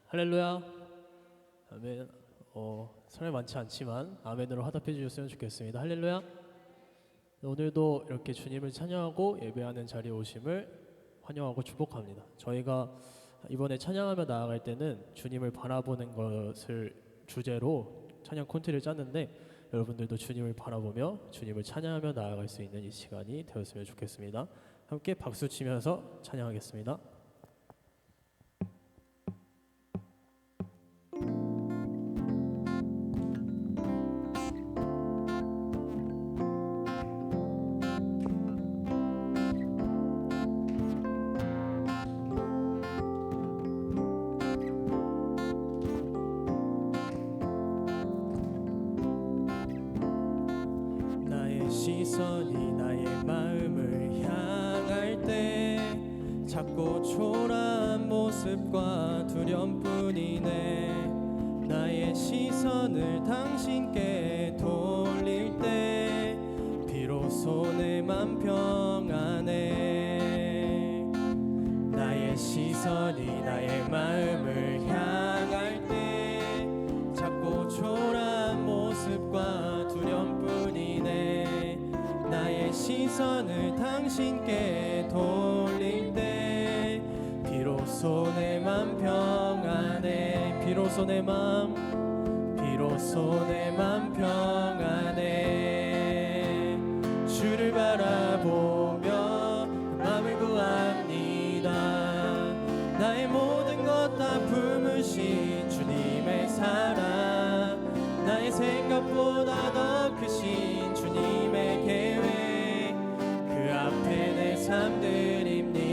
할렐루야. 아멘. 사람이 많지 않지만 아멘으로 화답해 주셨으면 좋겠습니다. 할렐루야. 오늘도 이렇게 주님을 찬양하고 예배하는 자리에 오심을 환영하고 축복합니다. 저희가 이번에 찬양하며 나아갈 때는 주님을 바라보는 것을 주제로 찬양 콘티를 짰는데, 여러분들도 주님을 바라보며 주님을 찬양하며 나아갈 수 있는 이 시간이 되었으면 좋겠습니다. 함께 박수 치면서 찬양하겠습니다. 시선이 나의 마음을 향할 때 작고 초라한 모습과 두려움뿐이네. 나의 시선을 당신께 돌릴 때 비로소 내 맘 평안해. 나의 시선이 나의 마음을 향할 때 작고 초라한 모습과 두려움뿐이네. 나의 시선을 당신께 돌릴 때 비로소 내 맘 평안해. 비로소 내 맘 평안해. 주를 바라보며 맘을 구합니다. 나의 모든 것 다 품으신 주님의 사랑, 나의 생각보다 더 크신 주님의 계획, 그 앞에 내 삶 드립니다.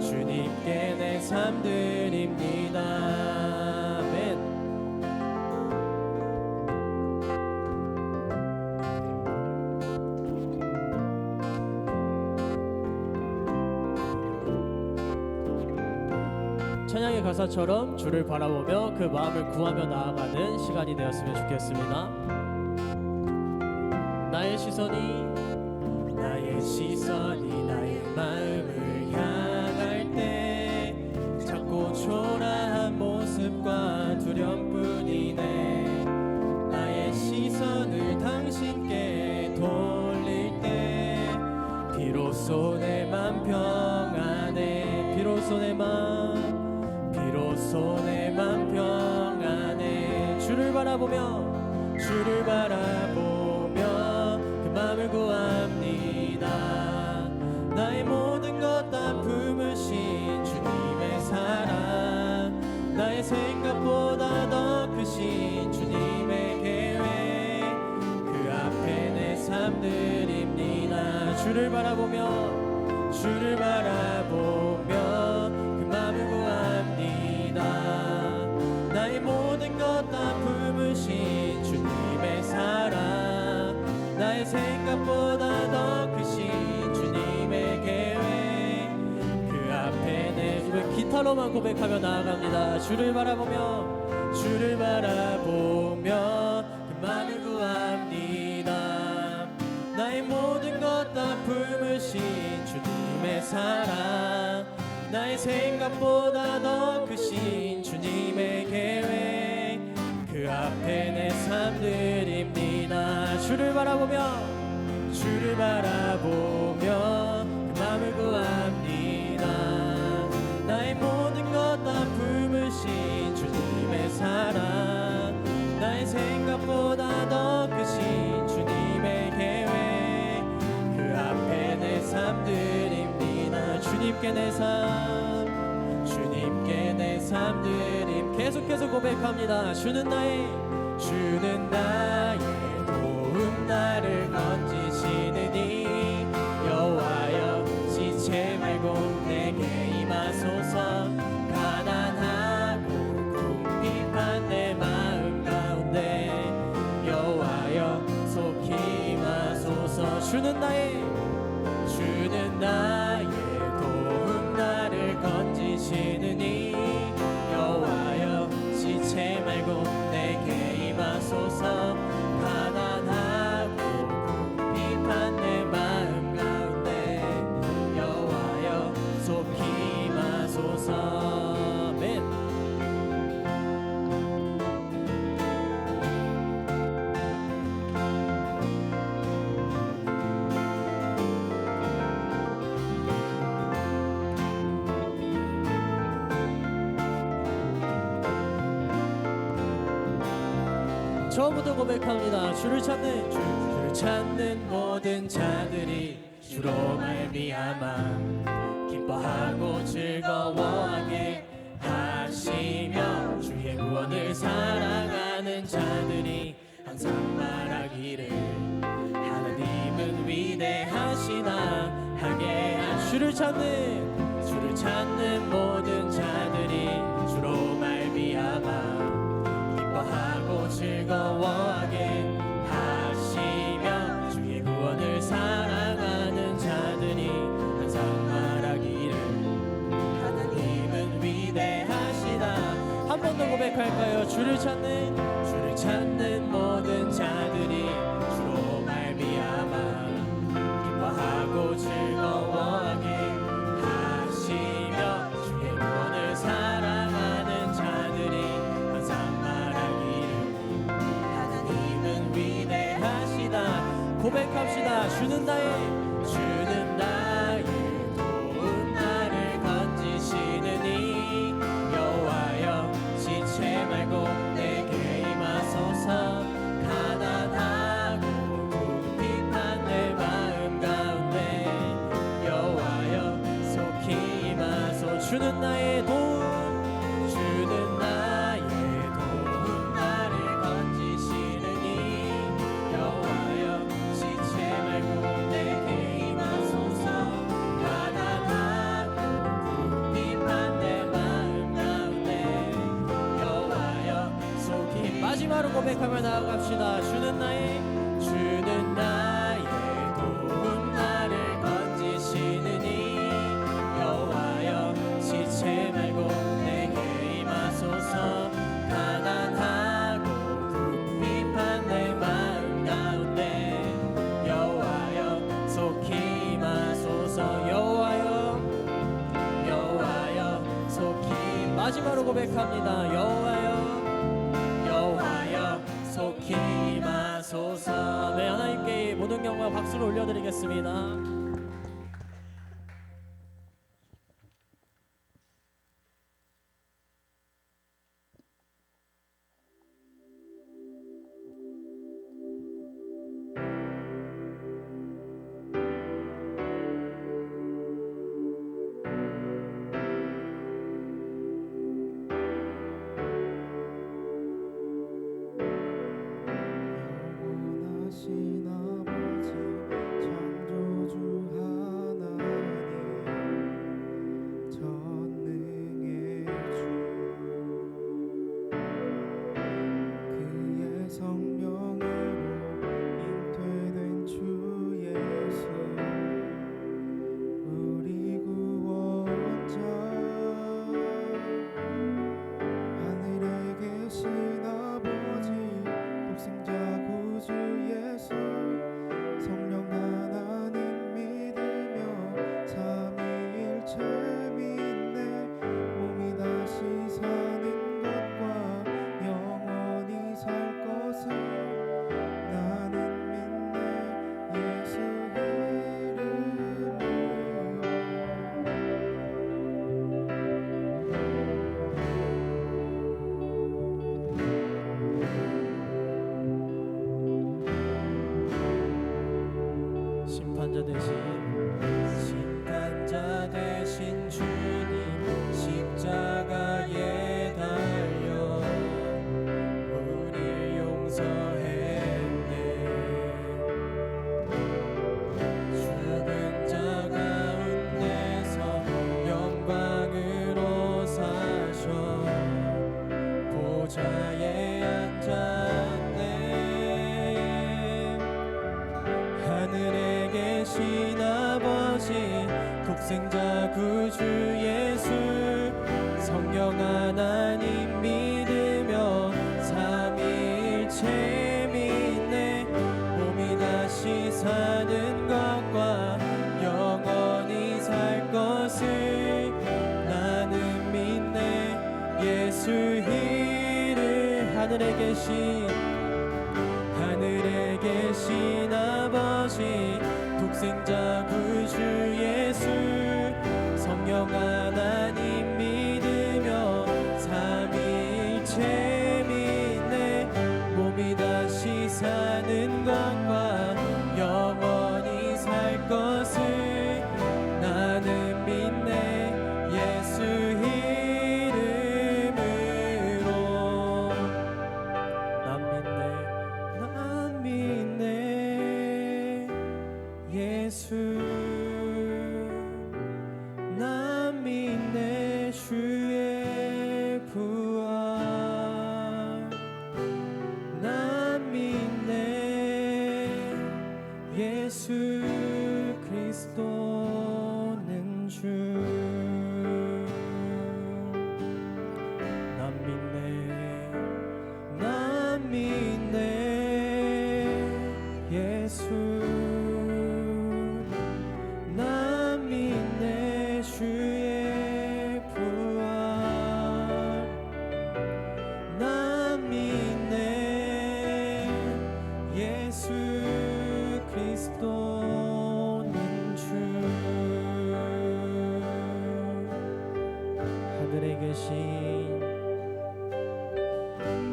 주님께 내 삶 드립니다. 아멘. 찬양의 가사처럼 주를 바라보며 그 마음을 구하며 나아가는 시간이 되었으면 좋겠습니다. 나의 시선이 나의 마음을 향할 때 작고 초라한 모습과 두려움뿐이네. 나의 시선을 당신께 돌릴 때 비로소 내 맘 평안해. 비로소 내 맘 평안해. 주를 바라보며 그 맘을 구합니다. 나의 모든 것 다 품으신 주님의 사랑, 나의 생각보다 더 크신 주님의 계획, 그 앞에 내 삶 드립니다. 주를 바라보며 그 맘을 구합니다. 나의 모든 것 다 품으신 주님의 사랑, 나의 생각보다 더 크신 주님의 계획, 그 앞에 내 기타로만 고백하며 나아갑니다. 주를 바라보며 그 맘을 구합니다. 나의 모든 것 다 품으신 주님의 사랑, 나의 생각보다 더 크신 주님의 계획, 그 앞에 내 삶 드립니다. 주를 바라보며 그 맘을 구합니다. 나의 모든 것 다 품으신 주님의 사랑, 나의 생각보다 더 크신 주님의 계획, 그 앞에 내 삶 드립니다. 주님께 내 삶 드림. 계속해서 고백합니다. 주는 나의 도움, 나를 건지시느니 여호와여 지체 말고 내게 임하소서. 가난하고 궁핍한 내 마음 가운데 여호와여 속히 임하소서. 주는 나의 도움, 나를 건지시느니 여호와여 지체 말고 내게 임하소서. 가난하고 궁핍한 내 마음 가운데 여호와여 속히 임하소서. 처음부터 고백합니다. 주를 찾는 모든 자들이 주로 말미암아 기뻐하고 즐거워하게 하시며 주의 구원을 사랑하는 자들이 항상 말하기를 하나님은 위대하시나 하게 주를 찾는 모든 자들이 주로 말미암아 기뻐하고 즐거워하게 하시며 주의 구원을 사랑하는 자들이 항상 말하기를 하나님은 위대하시다. 한 번 더 고백할까요? 주를 찾는 모든 자들이 주로 말미암아 기뻐하고 즐거워하게 하시며 주의 구원을 사랑하는 자들이 항상 말하기를 하나님은 위대하시다. 고백합시다. 주는 나의 도움 나를 건지시느니 여호와여 지체 말고 내게 임하소서. 가난하고 궁핍한 내 마음 가운데 여호와여 속히 임하소. 주는 나의 도움 나를 건지시느니 여호와여 지체 말고 내게 임하소서. 가난하고 궁핍한 내 마음 가운데 여호와여 속히. 마지막으로 고백하며 나아갑시다. 주는 나의 도움 나를 건지시느니 여호와여 지체 말고 내게 임하소서. 가난하고 궁핍한 내 마음 가운데 여호와여 속히 임하소서. 여호와여 속히. 마지막으로 고백합니다. 여호와여 속히 임하소서. 네, 하나님께 모든 영광 박수를 올려드리겠습니다. 영원하신 아버지 창조주 하나님 전능의 주 그의 성령으로 잉태된 주 예수 우리 구원자 하늘에 계신 아버지 독생자 구주 예수 성령 하나님 믿으며 삼위일체 믿네 몸이 다시 사는 것과 영원히 살 것을 나는 믿네 예수 이름으로. 심판자 되신 주님 십자가에 달려 우릴 용서했네. 죽은 자 가운데서 영광으로 사셔 보좌에 앉았네. 하늘에 계신 아버지 독생자 구주 예수 성령 하나님 믿으며 삼위일체 믿네 몸이 다시 사는 것과 영원히 살 것을 나는 믿네 예수 이름. 하늘에 계신 아버지 독생자 구주 예수 성령 하나님 믿으며 삼위일체 믿네 몸이 다 주의 부활 난 믿네 예수 그리스도는 주 난 믿네 예수 난 믿네 주의 부활 난 믿네 예수 그리스도는 주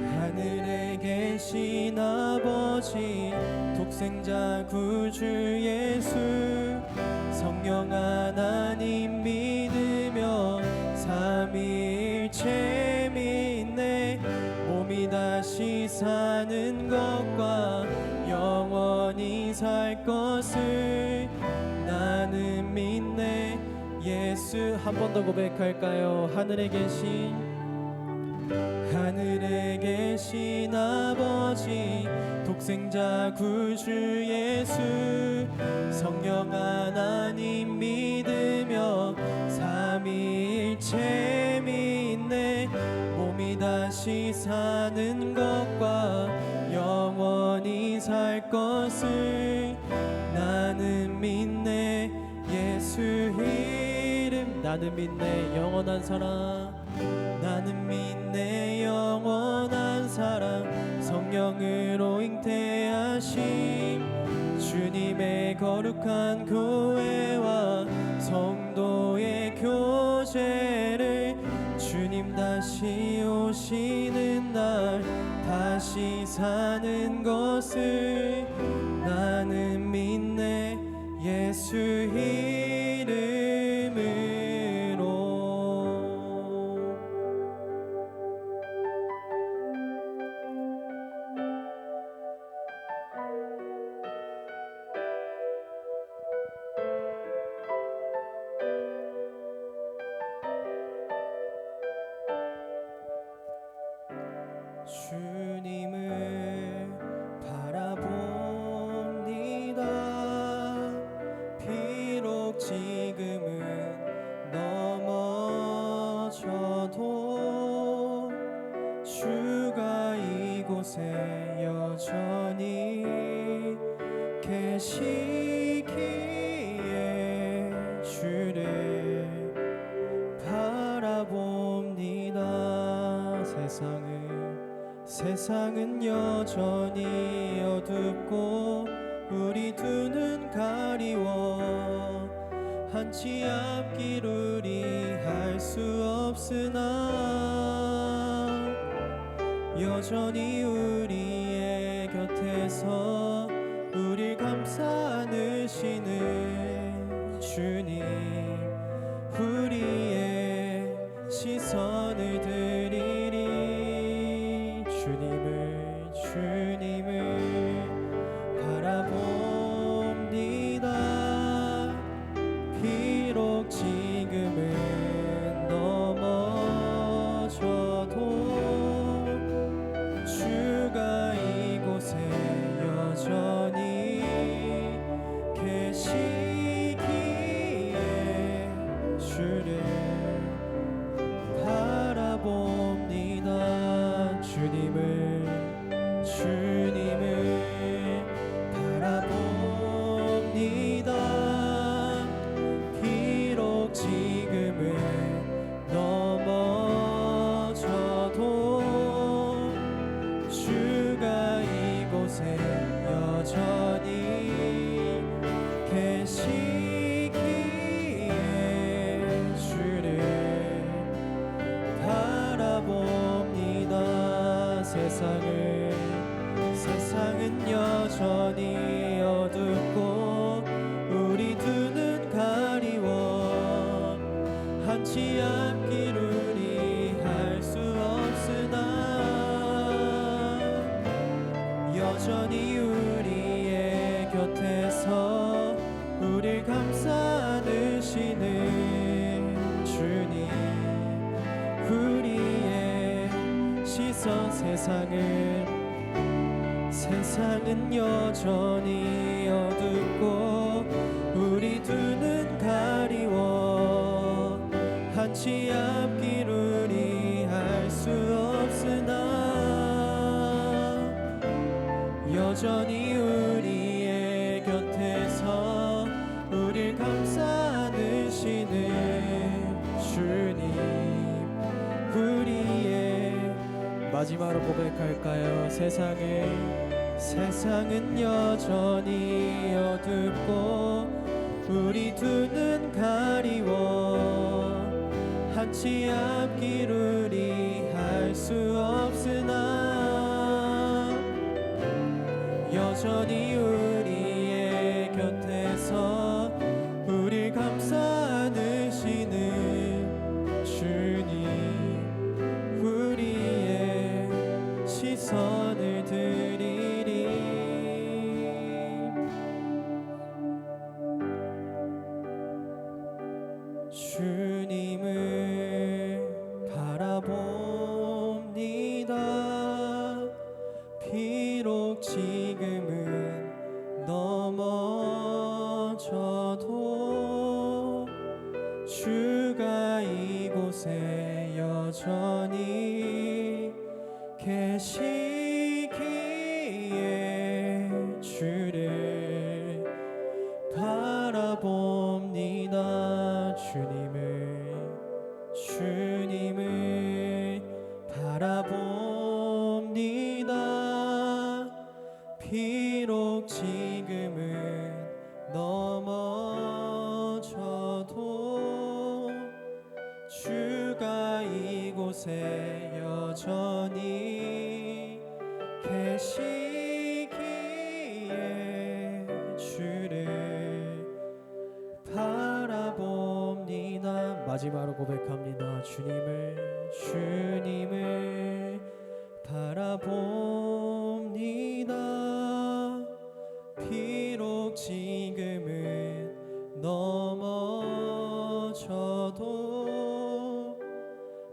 하늘에 계신 아버지 독생자 구주 예수 성령 하나님 믿으며 삼위일체 믿네 몸이 다시 사는 것과 영원히 살 것을 나는 믿네 예수. 한 번 더 고백할까요? 하늘에 계신 아버지 독생자 구주 예수 성령 하나님 믿으며 삼위일체 믿네 몸이 다시 사는 것과 영원히 살 것을 나는 믿네 예수 이름. 나는 믿네 영원한 사랑 나는 믿네 영원한 사랑 성령으로 잉태하심 주님의 거룩한 교회와 성도의 교제를 주님 다시 오시는 날 다시 사는 것을 나는 믿네 예수 이름으로. 주님을 바라봅니다. 비록 지금은 넘어져도 주가 이곳에 여전히 계시기에 주를 바라봅니다. 세상은 여전히 어둡고 우리 두 눈 가리워 한치 앞길 우리 할 수 없으나 여전히 우리의 곁에서 우릴 감싸 안으시는 주님 우리의 시선을 드리리 주님을 바라봅니다. 비록 지금은 넘어져도 주가 이곳에 여전히 계시기에 주를 바라봅니다. 주님을 바라봅니다. 비록 지금은 넘어져도 주가 이곳에 여전히 계시기에 주를 바라봅니다. 세상은 여전히 어둡고 우리 두 눈 가리워 한치 앞길 우리 할 수 없으나 여전히 우리의 곁에서 우릴 감싸 안으시는 주님 곁에서 세상은 여전히 어둡고 우리 두 눈 가리워 한치 앞길을 할 수 없으나 여전히 우리의 곁에서 우릴 감싸 안으시는 주님 우리의 마지막으로 고백할까요? 세상은 여전히 어둡고 우리 두 눈 가리워 한치 앞길을 할 수 없으나 여전히 우리의 곁에서 우릴 감싸 안으시는 주님 우리의 시선을 드리리 주님을 바라봅니다. 비록 지금은 넘어져도 주가 이곳에 여전히 계시기에 주를 바라봅니다. 주님을 바라봅니다. 비록 지금은 넘어져도 주가 이곳에 여전히 계시기에 주를 바라봅니다. 마지막으로 고백합니다. 주님을 바라봅니다. 비록 지금은 넘어져도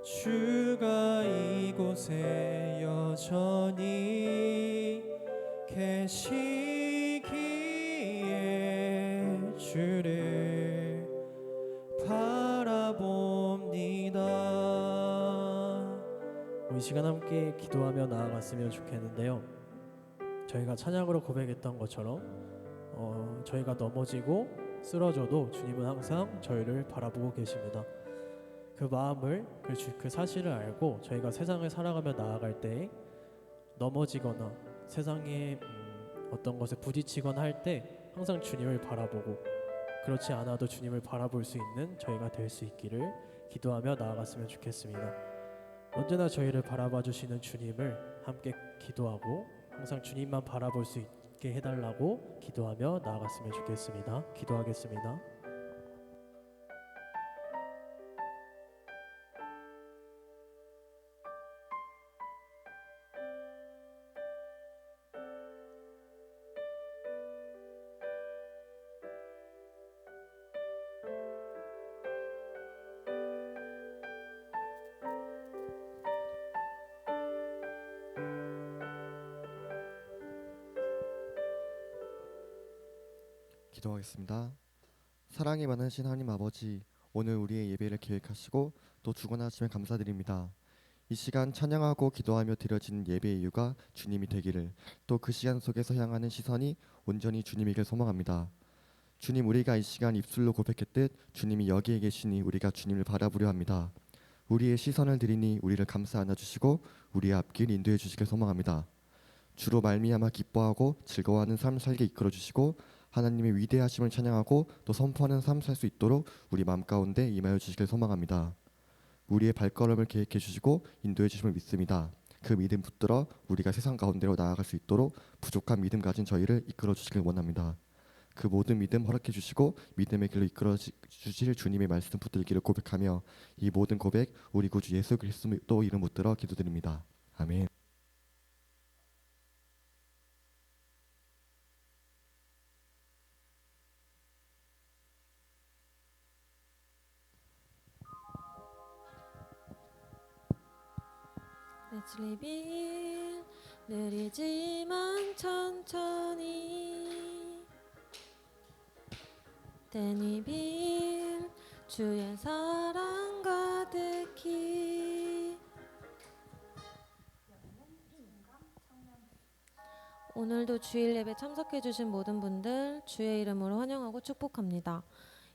주가 이곳에 여전히 계시기에 주를 바라봅니다. 이 시간 함께 기도하며 나아갔으면 좋겠는데요. 저희가 찬양으로 고백했던 것처럼 저희가 넘어지고 쓰러져도 주님은 항상 저희를 바라보고 계십니다. 그 마음을 그 사실을 알고 저희가 세상을 살아가며 나아갈 때 넘어지거나 세상에 어떤 것에 부딪히거나 할 때 항상 주님을 바라보고 그렇지 않아도 주님을 바라볼 수 있는 저희가 될 수 있기를 기도하며 나아갔으면 좋겠습니다. 언제나 저희를 바라봐 주시는 주님을 함께 기도하고 항상 주님만 바라볼 수 있게 해달라고 기도하며 나아갔으면 좋겠습니다. 기도하겠습니다. 기도하겠습니다. 사랑이 많으신 하나님 아버지, 오늘 우리의 예배를 계획하시고 또 주관하시면 감사드립니다. 이 시간 찬양하고 기도하며 드려진 예배의 이유가 주님이 되기를, 또 그 시간 속에서 향하는 시선이 온전히 주님이길 소망합니다. 주님, 우리가 이 시간 입술로 고백했듯 주님이 여기에 계시니 우리가 주님을 바라보려 합니다. 우리의 시선을 드리니 우리를 감싸 안아주시고 우리의 앞길 인도해 주시길 소망합니다. 주로 말미암아 기뻐하고 즐거워하는 삶 살게 이끌어 주시고 하나님의 위대하심을 찬양하고 또 선포하는 삶 살 수 있도록 우리 마음 가운데 임하여 주시길 소망합니다. 우리의 발걸음을 계획해 주시고 인도해 주심을 믿습니다. 그 믿음 붙들어 우리가 세상 가운데로 나아갈 수 있도록 부족한 믿음 가진 저희를 이끌어 주시길 원합니다. 그 모든 믿음 허락해 주시고 믿음의 길로 이끌어 주실 주님의 말씀 붙들기를 고백하며 이 모든 고백 우리 구주 예수 그리스도 이름 붙들어 기도드립니다. 아멘. 네, sleeping 느리지만 천천히 때니빌 주의 사랑 가득히. 오늘도 주일 예배 참석해 주신 모든 분들 주의 이름으로 환영하고 축복합니다.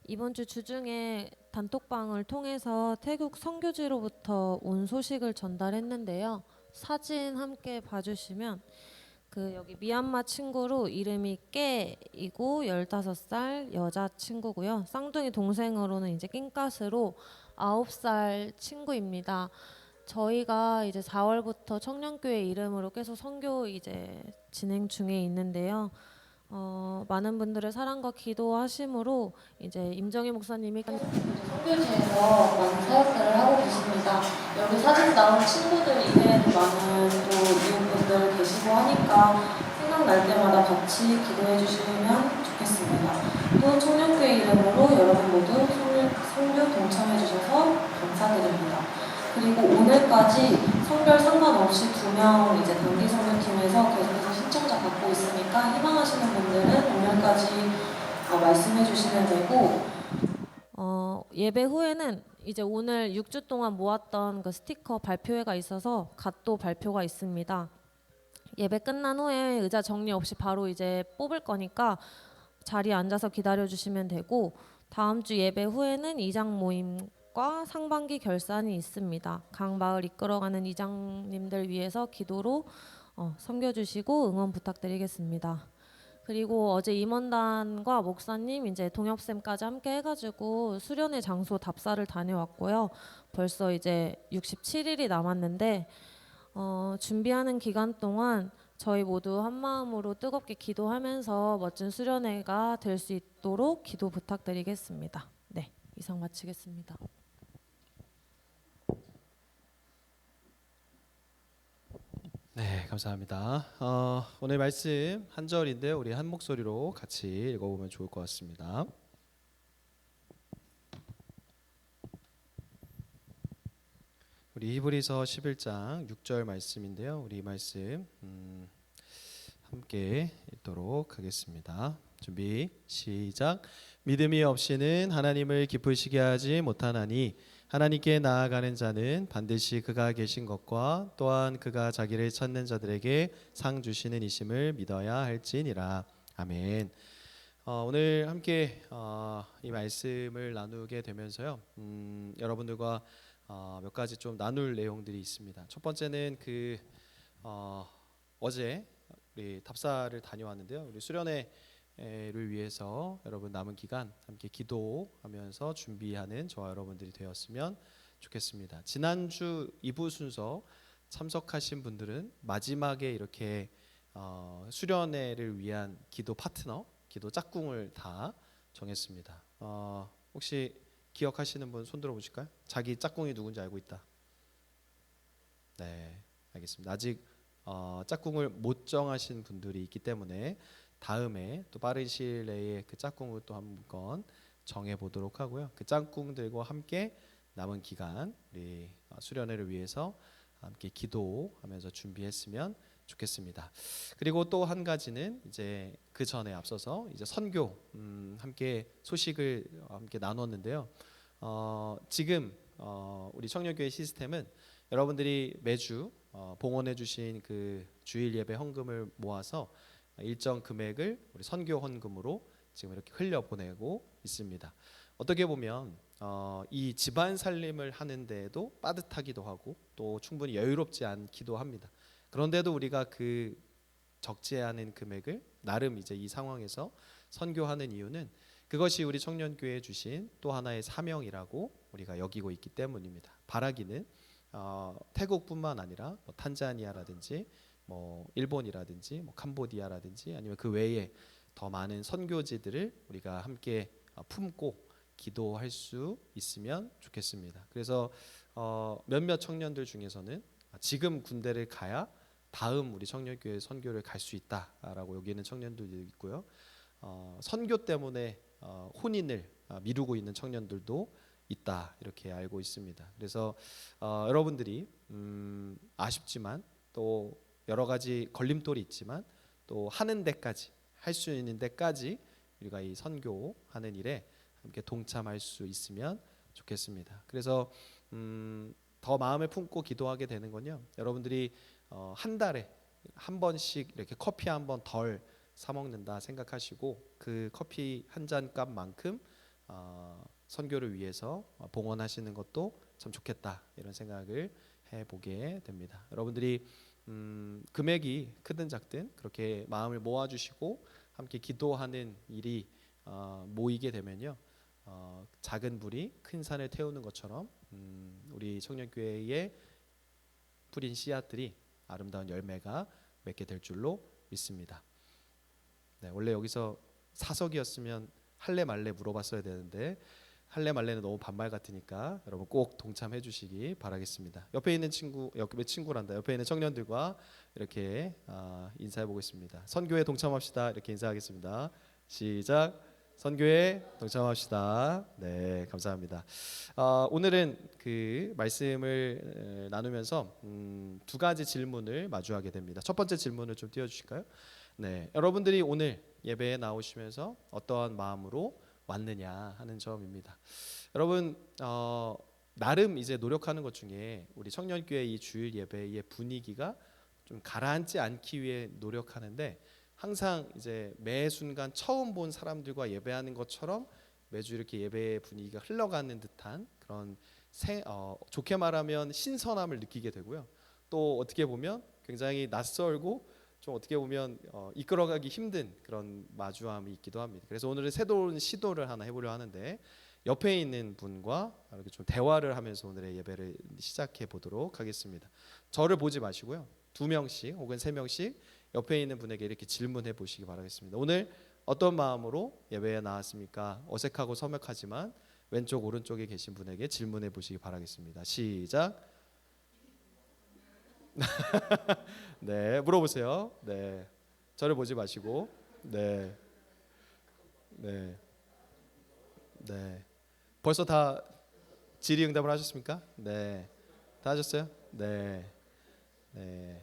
이번 주 주중에 단톡방을 통해서 태국 선교지로부터 온 소식을 전달했는데요. 사진 함께 봐주시면 여기 미얀마 친구로 이름이 깨이고 15살 여자 친구고요. 쌍둥이 동생으로는 이제 낑까스로 9살 친구입니다. 저희가 이제 4월부터 청년교회 이름으로 계속 선교 이제 진행 중에 있는데요. 많은 분들의 사랑과 기도하심으로 이제 임정희 목사님이 선교지에서 많은 사역들을 하고 계십니다. 여기 사진 나온 친구들 이외에도 많은 또 이웃분들 계시고 하니까 생각날 때마다 같이 기도해 주시면 좋겠습니다. 또 청년교회 이름으로 여러분 모두 선교 동참해 주셔서 감사드립니다. 그리고 오늘까지 성별 상관없이 2명 이제 단기 선교팀에서 계속해서 신청자 받고 있으니까 희망하시는 분들은 오늘까지 말씀해 주시면 되고, 예배 후에는 이제 오늘 6주 동안 모았던 그 스티커 발표회가 있어서 갓도 발표가 있습니다. 예배 끝난 후에 의자 정리 없이 바로 이제 뽑을 거니까 자리에 앉아서 기다려 주시면 되고, 다음 주 예배 후에는 이장 모임과 상반기 결산이 있습니다. 각 마을 이끌어가는 이장님들 위해서 기도로 섬겨주시고 응원 부탁드리겠습니다. 그리고 어제 임원단과 목사님 이제 동엽쌤까지 함께 해가지고 수련회 장소 답사를 다녀왔고요. 벌써 이제 67일이 남았는데 준비하는 기간 동안 저희 모두 한 마음으로 뜨겁게 기도하면서 멋진 수련회가 될 수 있도록 기도 부탁드리겠습니다. 네, 이상 마치겠습니다. 네, 감사합니다. 오늘 말씀 한 절인데요. 우리 한 목소리로 같이 읽어보면 좋을 것 같습니다. 우리 히브리서 11장 6절 말씀인데요. 우리 말씀 함께 읽도록 하겠습니다. 준비 시작. 믿음이 없이는 하나님을 기쁘시게 하지 못하나니 하나님께 나아가는 자는 반드시 그가 계신 것과 또한 그가 자기를 찾는 자들에게 상 주시는 이심을 믿어야 할지니라. 아멘. 오늘 함께 이 말씀을 나누게 되면서요. 여러분들과 몇 가지 좀 나눌 내용들이 있습니다. 첫 번째는 어제 우리 답사를 다녀왔는데요. 우리 수련회를 위해서 여러분 남은 기간 함께 기도하면서 준비하는 저와 여러분들이 되었으면 좋겠습니다. 지난주 2부 순서 참석하신 분들은 마지막에 이렇게 수련회를 위한 기도 파트너, 기도 짝꿍을 다 정했습니다. 혹시 기억하시는 분 손 들어 보실까요? 자기 짝꿍이 누군지 알고 있다. 네, 알겠습니다. 아직 짝꿍을 못 정하신 분들이 있기 때문에 다음에 또 빠른 시일 내에 그 짝꿍을 또 한번 정해 보도록 하고요. 그 짝꿍들과 함께 남은 기간 우리 수련회를 위해서 함께 기도하면서 준비했으면 좋겠습니다. 그리고 또 한 가지는 이제 그 전에 앞서서 이제 선교 함께 소식을 함께 나눴는데요. 지금 우리 청년교회 시스템은 여러분들이 매주 봉헌해 주신 그 주일 예배 헌금을 모아서 일정 금액을 우리 선교 헌금으로 지금 이렇게 흘려 보내고 있습니다. 어떻게 보면 이 집안 살림을 하는데도 빠듯하기도 하고 또 충분히 여유롭지 않기도 합니다. 그런데도 우리가 그 적지 않은 금액을 나름 이제 이 상황에서 선교하는 이유는 그것이 우리 청년교회에 주신 또 하나의 사명이라고 우리가 여기고 있기 때문입니다. 바라기는 태국뿐만 아니라 뭐 탄자니아라든지 뭐 일본이라든지 뭐 캄보디아라든지 아니면 그 외에 더 많은 선교지들을 우리가 함께 품고 기도할 수 있으면 좋겠습니다. 그래서 몇몇 청년들 중에서는 지금 군대를 가야 다음 우리 청년교회 선교를 갈 수 있다라고 여기는 청년들도 있고요. 선교 때문에 혼인을 미루고 있는 청년들도 있다 이렇게 알고 있습니다. 그래서 여러분들이 아쉽지만 또 여러 가지 걸림돌이 있지만 또 하는 데까지 할 수 있는 데까지 우리가 이 선교하는 일에 함께 동참할 수 있으면 좋겠습니다. 그래서 더 마음을 품고 기도하게 되는 건요. 여러분들이 한 달에 한 번씩 이렇게 커피 한 번 덜 사 먹는다 생각하시고 그 커피 한 잔 값만큼 선교를 위해서 봉헌하시는 것도 참 좋겠다 이런 생각을 해보게 됩니다. 여러분들이 금액이 크든 작든 그렇게 마음을 모아주시고 함께 기도하는 일이 모이게 되면요, 작은 불이 큰 산을 태우는 것처럼 우리 청년교회에 뿌린 씨앗들이 아름다운 열매가 맺게 될 줄로 믿습니다. 네, 원래 여기서 사석이었으면 할래 말래 물어봤어야 되는데 할래 말래는 너무 반말 같으니까 여러분 꼭 동참해 주시기 바라겠습니다. 옆에 있는 옆에 있는 청년들과 이렇게 인사해 보겠습니다. 선교에 동참합시다. 이렇게 인사하겠습니다. 시작. 선교에 동참합시다. 네, 감사합니다. 오늘은 그 말씀을 나누면서 두 가지 질문을 마주하게 됩니다. 첫 번째 질문을 좀 띄워주실까요? 네, 여러분들이 오늘 예배에 나오시면서 어떠한 마음으로 왔느냐 하는 점입니다. 여러분 나름 이제 노력하는 것 중에 우리 청년교회 이 주일 예배의 분위기가 좀 가라앉지 않기 위해 노력하는데 항상 이제 매 순간 처음 본 사람들과 예배하는 것처럼 매주 이렇게 예배의 분위기가 흘러가는 듯한 그런 좋게 말하면 신선함을 느끼게 되고요. 또 어떻게 보면 굉장히 낯설고 좀 어떻게 보면 이끌어가기 힘든 그런 마주함이 있기도 합니다. 그래서 오늘은 새로운 시도를 하나 해보려 하는데 옆에 있는 분과 이렇게 좀 대화를 하면서 오늘의 예배를 시작해 보도록 하겠습니다. 저를 보지 마시고요. 2명씩 혹은 3명씩 옆에 있는 분에게 이렇게 질문해 보시기 바라겠습니다. 오늘 어떤 마음으로 예배에 나왔습니까? 어색하고 서먹하지만 왼쪽 오른쪽에 계신 분에게 질문해 보시기 바라겠습니다. 시작. 네, 물어보세요. 네, 저를 보지 마시고. 네, 네, 네. 벌써 다 질의응답을 하셨습니까? 네, 다 하셨어요? 네, 네,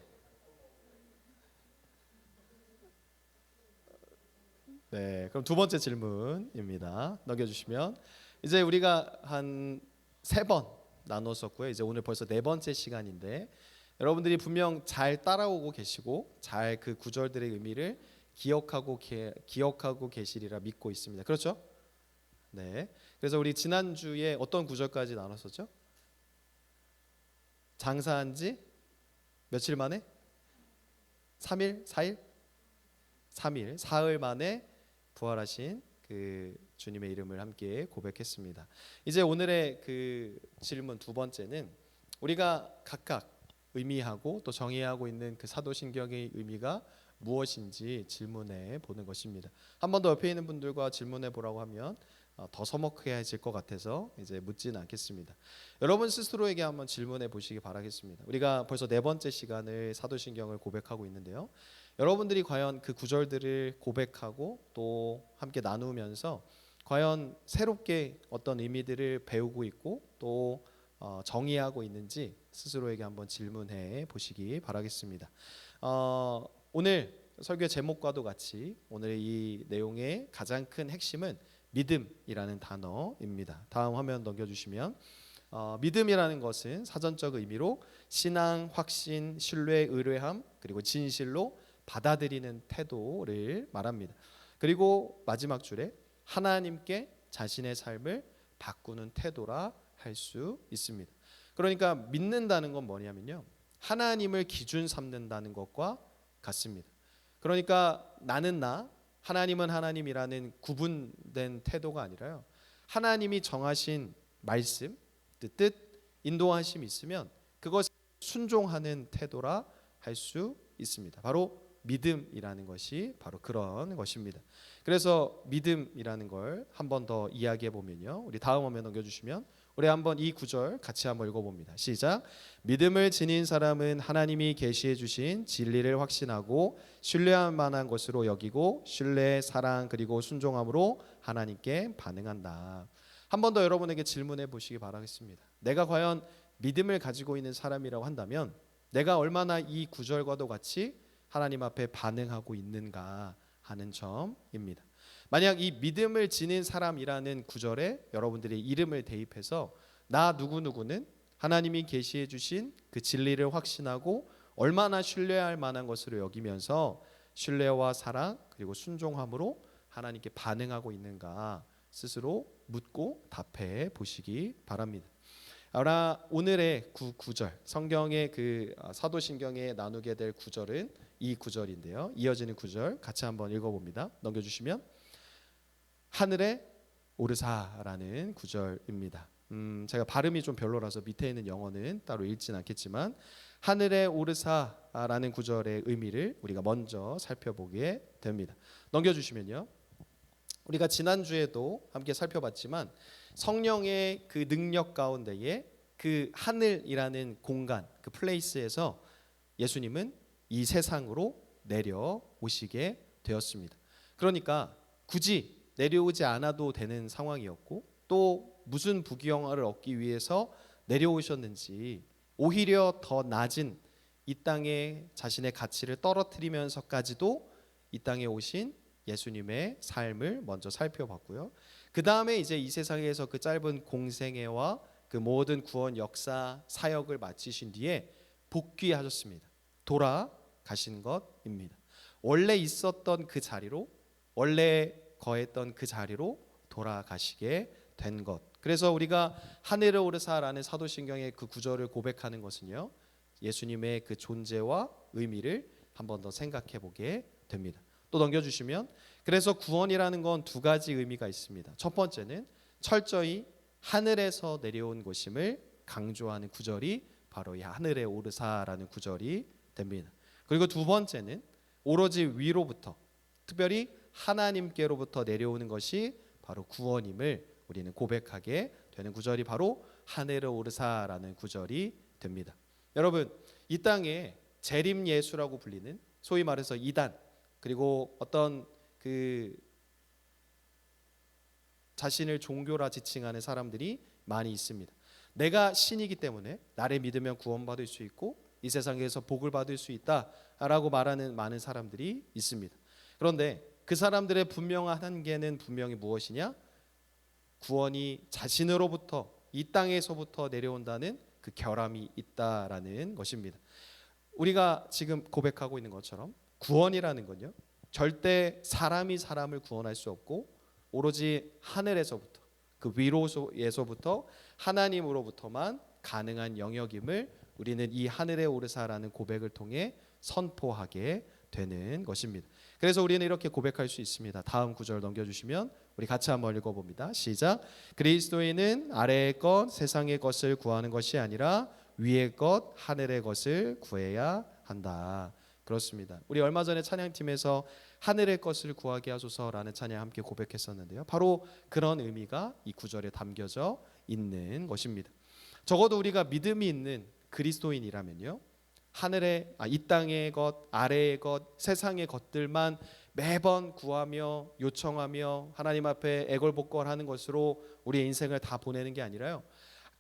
네. 그럼 두 번째 질문입니다. 넘겨주시면 이제 우리가 한 3번 나눴었고요. 이제 오늘 벌써 4번째 시간인데. 여러분들이 분명 잘 따라오고 계시고 잘 그 구절들의 의미를 기억하고 계시리라 믿고 있습니다. 그렇죠? 네. 그래서 우리 지난주에 어떤 구절까지 나눴었죠? 장사한 지 며칠 만에? 3일? 4일? 3일, 사흘 만에 부활하신 그 주님의 이름을 함께 고백했습니다. 이제 오늘의 그 질문 두 번째는 우리가 각각 의미하고 또 정의하고 있는 그 사도신경의 의미가 무엇인지 질문해 보는 것입니다. 한 번 더 옆에 있는 분들과 질문해 보라고 하면 더 서먹해질 것 같아서 이제 묻지는 않겠습니다. 여러분 스스로에게 한번 질문해 보시기 바라겠습니다. 우리가 벌써 4번째 시간을 사도신경을 고백하고 있는데요. 여러분들이 과연 그 구절들을 고백하고 또 함께 나누면서 과연 새롭게 어떤 의미들을 배우고 있고 또 정의하고 있는지 스스로에게 한번 질문해 보시기 바라겠습니다. 오늘 설교의 제목과도 같이 오늘 이 내용의 가장 큰 핵심은 믿음이라는 단어입니다. 다음 화면 넘겨주시면 믿음이라는 것은 사전적 의미로 신앙, 확신, 신뢰, 의뢰함 그리고 진실로 받아들이는 태도를 말합니다. 그리고 마지막 줄에 하나님께 자신의 삶을 바꾸는 태도라 할 수 있습니다. 그러니까 믿는다는 건 뭐냐면요, 하나님을 기준 삼는다는 것과 같습니다. 그러니까 나는 나, 하나님은 하나님이라는 구분된 태도가 아니라요, 하나님이 정하신 말씀, 뜻, 인도하심이 있으면 그것에 순종하는 태도라 할 수 있습니다. 바로 믿음이라는 것이 바로 그런 것입니다. 그래서 믿음이라는 걸 한 번 더 이야기해 보면요, 우리 다음 화면 넘겨주시면 우리 한번 이 구절 같이 한번 읽어봅니다. 시작. 믿음을 지닌 사람은 하나님이 계시해 주신 진리를 확신하고 신뢰할 만한 것으로 여기고 신뢰, 사랑 그리고 순종함으로 하나님께 반응한다. 한 번 더 여러분에게 질문해 보시기 바라겠습니다. 내가 과연 믿음을 가지고 있는 사람이라고 한다면 내가 얼마나 이 구절과도 같이 하나님 앞에 반응하고 있는가 하는 점입니다. 만약 이 믿음을 지닌 사람이라는 구절에 여러분들이 이름을 대입해서 나 누구누구는 하나님이 계시해 주신 그 진리를 확신하고 얼마나 신뢰할 만한 것으로 여기면서 신뢰와 사랑 그리고 순종함으로 하나님께 반응하고 있는가 스스로 묻고 답해 보시기 바랍니다. 오늘의 구절 성경의 그 사도신경에 나누게 될 구절은 이 구절인데요. 이어지는 구절 같이 한번 읽어봅니다. 넘겨주시면 하늘에 오르사라는 구절입니다. 제가 발음이 좀 별로라서 밑에 있는 영어는 따로 읽진 않겠지만 하늘에 오르사라는 구절의 의미를 우리가 먼저 살펴보게 됩니다. 넘겨주시면요. 우리가 지난주에도 함께 살펴봤지만 성령의 그 능력 가운데에 그 하늘이라는 공간, 그 플레이스에서 예수님은 이 세상으로 내려오시게 되었습니다. 그러니까 굳이 내려오지 않아도 되는 상황이었고 또 무슨 부귀영화를 얻기 위해서 내려오셨는지 오히려 더 낮은 이 땅에 자신의 가치를 떨어뜨리면서까지도 이 땅에 오신 예수님의 삶을 먼저 살펴봤고요. 그 다음에 이제 이 세상에서 그 짧은 공생애와 그 모든 구원 역사 사역을 마치신 뒤에 복귀하셨습니다. 돌아가신 것입니다. 원래 있었던 그 자리로 원래 거했던 그 자리로 돌아가시게 된 것. 그래서 우리가 하늘에 오르사라는 사도신경의 그 구절을 고백하는 것은요. 예수님의 그 존재와 의미를 한 번 더 생각해 보게 됩니다. 또 넘겨주시면 그래서 구원이라는 건 두 가지 의미가 있습니다. 첫 번째는 철저히 하늘에서 내려온 것임을 강조하는 구절이 바로 이 하늘에 오르사라는 구절이 됩니다. 그리고 두 번째는 오로지 위로부터 특별히 하나님께로부터 내려오는 것이 바로 구원임을 우리는 고백하게 되는 구절이 바로 하늘에 오르사라는 구절이 됩니다. 여러분 이 땅에 재림 예수라고 불리는 소위 말해서 이단 그리고 어떤 그 자신을 종교라 지칭하는 사람들이 많이 있습니다. 내가 신이기 때문에 나를 믿으면 구원받을 수 있고 이 세상에서 복을 받을 수 있다라고 말하는 많은 사람들이 있습니다. 그런데 그 사람들의 분명한 한계는 분명히 무엇이냐? 구원이 자신으로부터 이 땅에서부터 내려온다는 그 결함이 있다라는 것입니다. 우리가 지금 고백하고 있는 것처럼 구원이라는 건요. 절대 사람이 사람을 구원할 수 없고 오로지 하늘에서부터 그 위로에서부터 하나님으로부터만 가능한 영역임을 우리는 이 하늘에 오르사라는 고백을 통해 선포하게 되는 것입니다. 그래서 우리는 이렇게 고백할 수 있습니다. 다음 구절 넘겨주시면 우리 같이 한번 읽어봅니다. 시작. 그리스도인은 아래의 것 세상의 것을 구하는 것이 아니라 위의 것 하늘의 것을 구해야 한다. 그렇습니다. 우리 얼마 전에 찬양팀에서 하늘의 것을 구하게 하소서라는 찬양 함께 고백했었는데요. 바로 그런 의미가 이 구절에 담겨져 있는 것입니다. 적어도 우리가 믿음이 있는 그리스도인이라면요. 하늘의 이 땅의 것, 아래의 것, 세상의 것들만 매번 구하며 요청하며 하나님 앞에 애걸복걸하는 것으로 우리의 인생을 다 보내는 게 아니라요.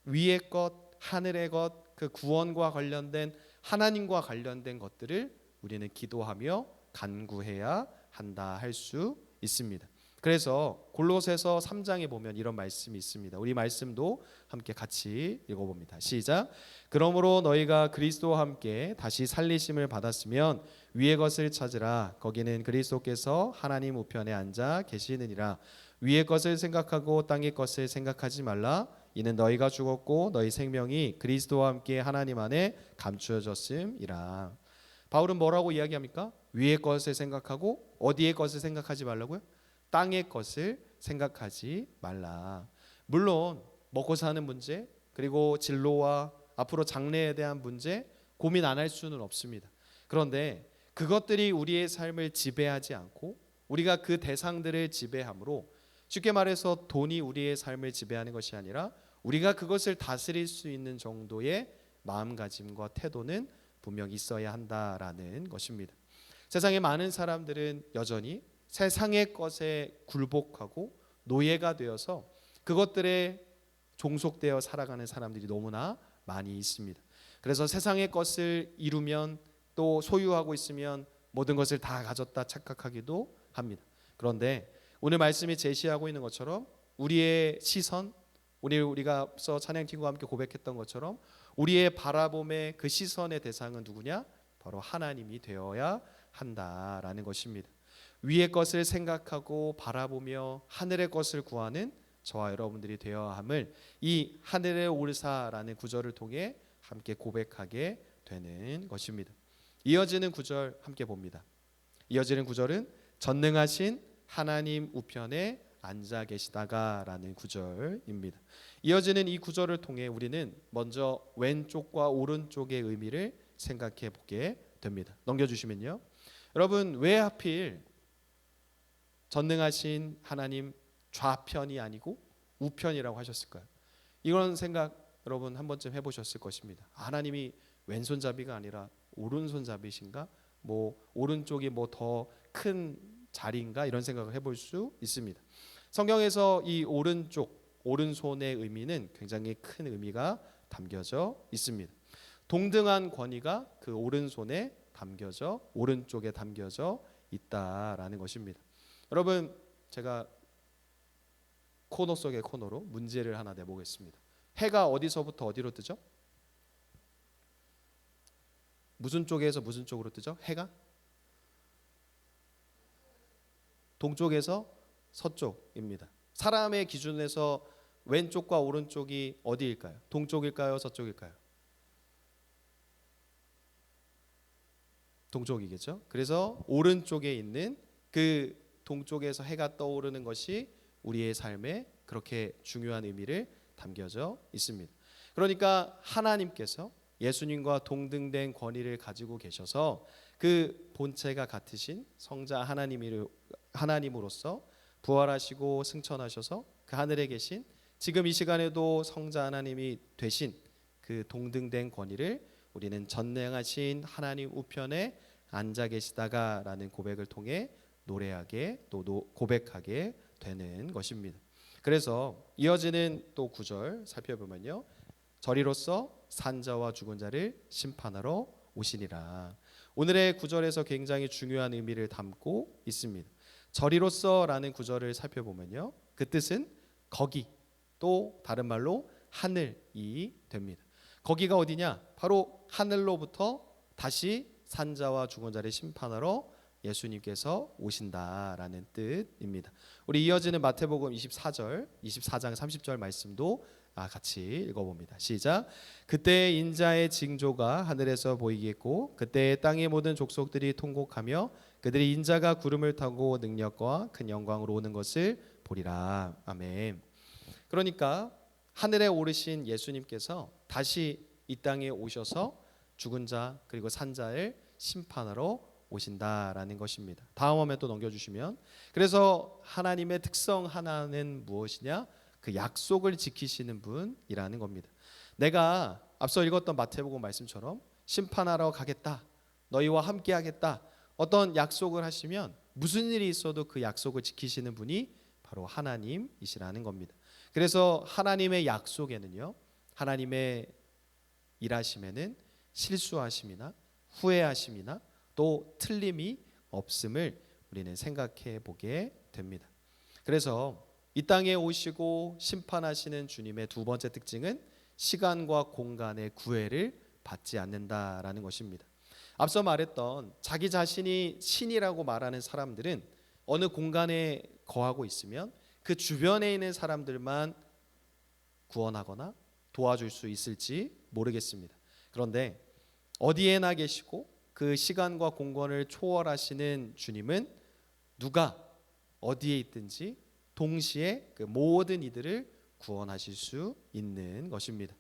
위의 것, 하늘의 것, 그 구원과 관련된 하나님과 관련된 것들을 우리는 기도하며 간구해야 한다 할 수 있습니다. 그래서 골로새서 3장에 보면 이런 말씀이 있습니다. 우리 말씀도 함께 같이 읽어봅니다. 시작. 그러므로 너희가 그리스도와 함께 다시 살리심을 받았으면 위의 것을 찾으라. 거기는 그리스도께서 하나님 우편에 앉아 계시느니라. 위의 것을 생각하고 땅의 것을 생각하지 말라. 이는 너희가 죽었고 너희 생명이 그리스도와 함께 하나님 안에 감추어졌음이라. 바울은 뭐라고 이야기합니까? 위의 것을 생각하고 어디의 것을 생각하지 말라고요? 땅의 것을 생각하지 말라. 물론 먹고 사는 문제 그리고 진로와 앞으로 장래에 대한 문제 고민 안 할 수는 없습니다. 그런데 그것들이 우리의 삶을 지배하지 않고 우리가 그 대상들을 지배함으로 쉽게 말해서 돈이 우리의 삶을 지배하는 것이 아니라 우리가 그것을 다스릴 수 있는 정도의 마음가짐과 태도는 분명 있어야 한다라는 것입니다. 세상에 많은 사람들은 여전히 세상의 것에 굴복하고 노예가 되어서 그것들에 종속되어 살아가는 사람들이 너무나 많이 있습니다. 그래서 세상의 것을 이루면 또 소유하고 있으면 모든 것을 다 가졌다 착각하기도 합니다. 그런데 오늘 말씀이 제시하고 있는 것처럼 우리의 시선, 우리가 앞서 찬양팀과 함께 고백했던 것처럼 우리의 바라봄의 그 시선의 대상은 누구냐? 바로 하나님이 되어야 한다라는 것입니다. 위의 것을 생각하고 바라보며 하늘의 것을 구하는 저와 여러분들이 되어야 함을 이 하늘의 오르사라는 구절을 통해 함께 고백하게 되는 것입니다. 이어지는 구절 함께 봅니다. 이어지는 구절은 전능하신 하나님 우편에 앉아 계시다가라는 구절입니다. 이어지는 이 구절을 통해 우리는 먼저 왼쪽과 오른쪽의 의미를 생각해 보게 됩니다. 넘겨주시면요. 여러분, 왜 하필 전능하신 하나님 좌편이 아니고 우편이라고 하셨을까요? 이런 생각 여러분 한 번쯤 해보셨을 것입니다. 하나님이 왼손잡이가 아니라 오른손잡이신가? 뭐 오른쪽이 뭐 더 큰 자리인가? 이런 생각을 해볼 수 있습니다. 성경에서 이 오른쪽, 오른손의 의미는 굉장히 큰 의미가 담겨져 있습니다. 동등한 권위가 그 오른손에 담겨져, 오른쪽에 담겨져 있다라는 것입니다. 여러분, 제가 코너 속의 코너로 문제를 하나 내보겠습니다. 해가 어디서부터 어디로 뜨죠? 무슨 쪽에서 무슨 쪽으로 뜨죠? 해가? 동쪽에서 서쪽입니다. 사람의 기준에서 왼쪽과 오른쪽이 어디일까요? 동쪽일까요? 서쪽일까요? 동쪽이겠죠. 그래서 오른쪽에 있는 그 동쪽에서 해가 떠오르는 것이 우리의 삶에 그렇게 중요한 의미를 담겨져 있습니다. 그러니까 하나님께서 예수님과 동등된 권위를 가지고 계셔서 그 본체가 같으신 성자 하나님으로서 부활하시고 승천하셔서 그 하늘에 계신 지금 이 시간에도 성자 하나님이 되신 그 동등된 권위를 우리는 전능하신 하나님 우편에 앉아 계시다가라는 고백을 통해 노래하게 또 고백하게 되는 것입니다. 그래서 이어지는 또 구절 살펴보면요. 저리로서 산자와 죽은 자를 심판하러 오시니라. 오늘의 구절에서 굉장히 중요한 의미를 담고 있습니다. 저리로서라는 구절을 살펴보면요. 그 뜻은 거기, 또 다른 말로 하늘이 됩니다. 거기가 어디냐? 바로 하늘로부터 다시 산자와 죽은 자를 심판하러 예수님께서 오신다라는 뜻입니다. 우리 이어지는 마태복음 24장 30절 말씀도 같이 읽어봅니다. 시작. 그때 인자의 징조가 하늘에서 보이겠고 그때 땅의 모든 족속들이 통곡하며 그들이 인자가 구름을 타고 능력과 큰 영광으로 오는 것을 보리라. 아멘. 그러니까 하늘에 오르신 예수님께서 다시 이 땅에 오셔서 죽은 자 그리고 산 자를 심판하러 오신다라는 것입니다. 다음 화면 또 넘겨주시면, 그래서 하나님의 특성 하나는 무엇이냐? 그 약속을 지키시는 분이라는 겁니다. 내가 앞서 읽었던 마태복음 말씀처럼 심판하러 가겠다, 너희와 함께 하겠다, 어떤 약속을 하시면 무슨 일이 있어도 그 약속을 지키시는 분이 바로 하나님이시라는 겁니다. 그래서 하나님의 약속에는요, 하나님의 일하심에는 실수하심이나 후회하심이나 또 틀림이 없음을 우리는 생각해 보게 됩니다. 그래서 이 땅에 오시고 심판하시는 주님의 두 번째 특징은 시간과 공간의 구애를 받지 않는다라는 것입니다. 앞서 말했던 자기 자신이 신이라고 말하는 사람들은 어느 공간에 거하고 있으면 그 주변에 있는 사람들만 구원하거나 도와줄 수 있을지 모르겠습니다. 그런데 어디에나 계시고 그 시간과 공간을 초월하시는 주님은 누가 어디에 있든지 동시에 그 모든 이들을 구원하실 수 있는 것입니다.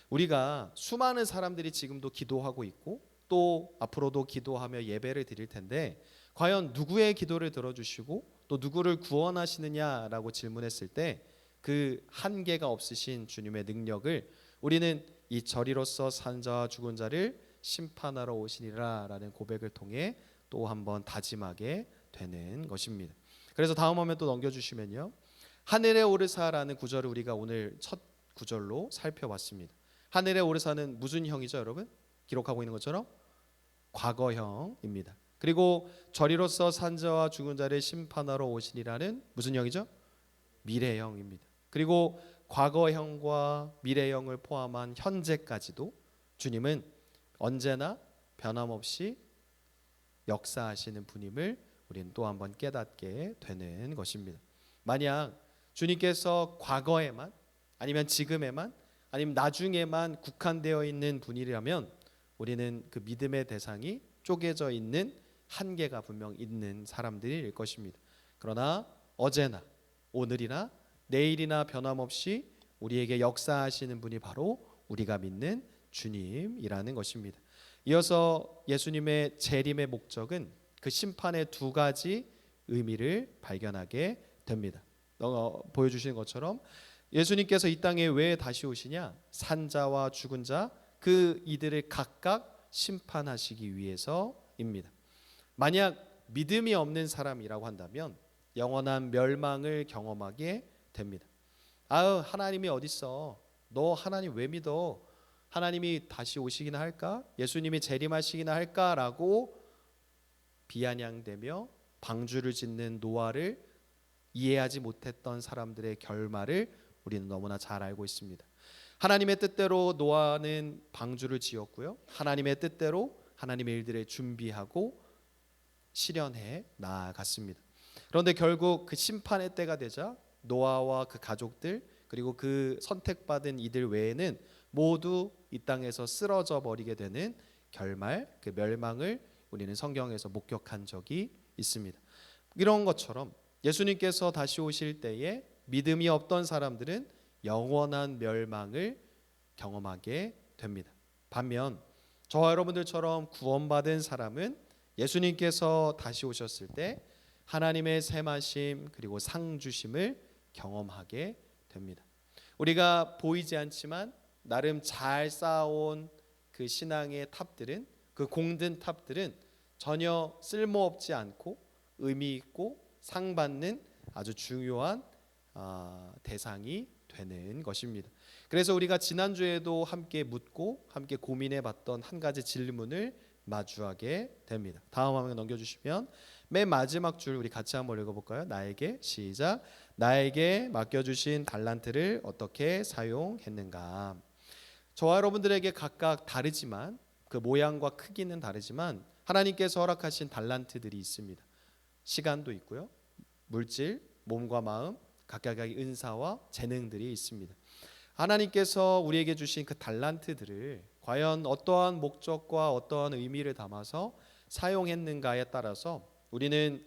우리가 수많은 사람들이 지금도 기도하고 있고 또 앞으로도 기도하며 예배를 드릴 텐데, 과연 누구의 기도를 들어주시고 또 누구를 구원하시느냐라고 질문했을 때 그 한계가 없으신 주님의 능력을 우리는 이 저리로서 산 자와 죽은 자를 심판하러 오시니라라는 고백을 통해 또 한번 다짐하게 되는 것입니다. 그래서 다음 화면 또 넘겨주시면요, 하늘에 오르사라는 구절을 우리가 오늘 첫 구절로 살펴봤습니다. 하늘에 오르사는 무슨 형이죠, 여러분? 기록하고 있는 것처럼 과거형입니다. 그리고 저리로서 산자와 죽은 자를 심판하러 오시니라는 무슨 형이죠? 미래형입니다. 그리고 과거형과 미래형을 포함한 현재까지도 주님은 언제나 변함없이 역사하시는 분임을 우리는 또 한번 깨닫게 되는 것입니다. 만약 주님께서 과거에만 아니면 지금에만 아니면 나중에만 국한되어 있는 분이라면 우리는 그 믿음의 대상이 쪼개져 있는 한계가 분명 있는 사람들일 것입니다. 그러나 어제나 오늘이나 내일이나 변함없이 우리에게 역사하시는 분이 바로 우리가 믿는 주님이라는 것입니다. 이어서 예수님의 재림의 목적은 그 심판의 두 가지 의미를 발견하게 됩니다. 보여주시는 것처럼 예수님께서 이 땅에 왜 다시 오시냐? 산자와 죽은 자 그 이들을 각각 심판하시기 위해서입니다. 만약 믿음이 없는 사람이라고 한다면 영원한 멸망을 경험하게 됩니다. 아유, 하나님이 어딨어? 너 하나님 왜 믿어? 하나님이 다시 오시기나 할까? 예수님이 재림하시기나 할까라고 비아냥대며 방주를 짓는 노아를 이해하지 못했던 사람들의 결말을 우리는 너무나 잘 알고 있습니다. 하나님의 뜻대로 노아는 방주를 지었고요. 하나님의 뜻대로 하나님의 일들을 준비하고 실현해 나아갔습니다. 그런데 결국 그 심판의 때가 되자 노아와 그 가족들 그리고 그 선택받은 이들 외에는 모두 이 땅에서 쓰러져 버리게 되는 결말, 그 멸망을 우리는 성경에서 목격한 적이 있습니다. 이런 것처럼 예수님께서 다시 오실 때에 믿음이 없던 사람들은 영원한 멸망을 경험하게 됩니다. 반면 저와 여러분들처럼 구원받은 사람은 예수님께서 다시 오셨을 때 하나님의 샘하심 그리고 상 주심을 경험하게 됩니다. 우리가 보이지 않지만 나름 잘 쌓아온 그 신앙의 탑들은, 그 공든 탑들은 전혀 쓸모없지 않고 의미 있고 상 받는 아주 중요한 대상이 되는 것입니다. 그래서 우리가 지난주에도 함께 묻고 함께 고민해 봤던 한 가지 질문을 마주하게 됩니다. 다음 화면 넘겨주시면 맨 마지막 줄 우리 같이 한번 읽어볼까요? 나에게 시작. 나에게 맡겨주신 달란트를 어떻게 사용했는가. 저와 여러분들에게 각각 다르지만 그 모양과 크기는 다르지만 하나님께서 허락하신 달란트들이 있습니다. 시간도 있고요. 물질, 몸과 마음, 각각의 은사와 재능들이 있습니다. 하나님께서 우리에게 주신 그 달란트들을 과연 어떠한 목적과 어떠한 의미를 담아서 사용했는가에 따라서 우리는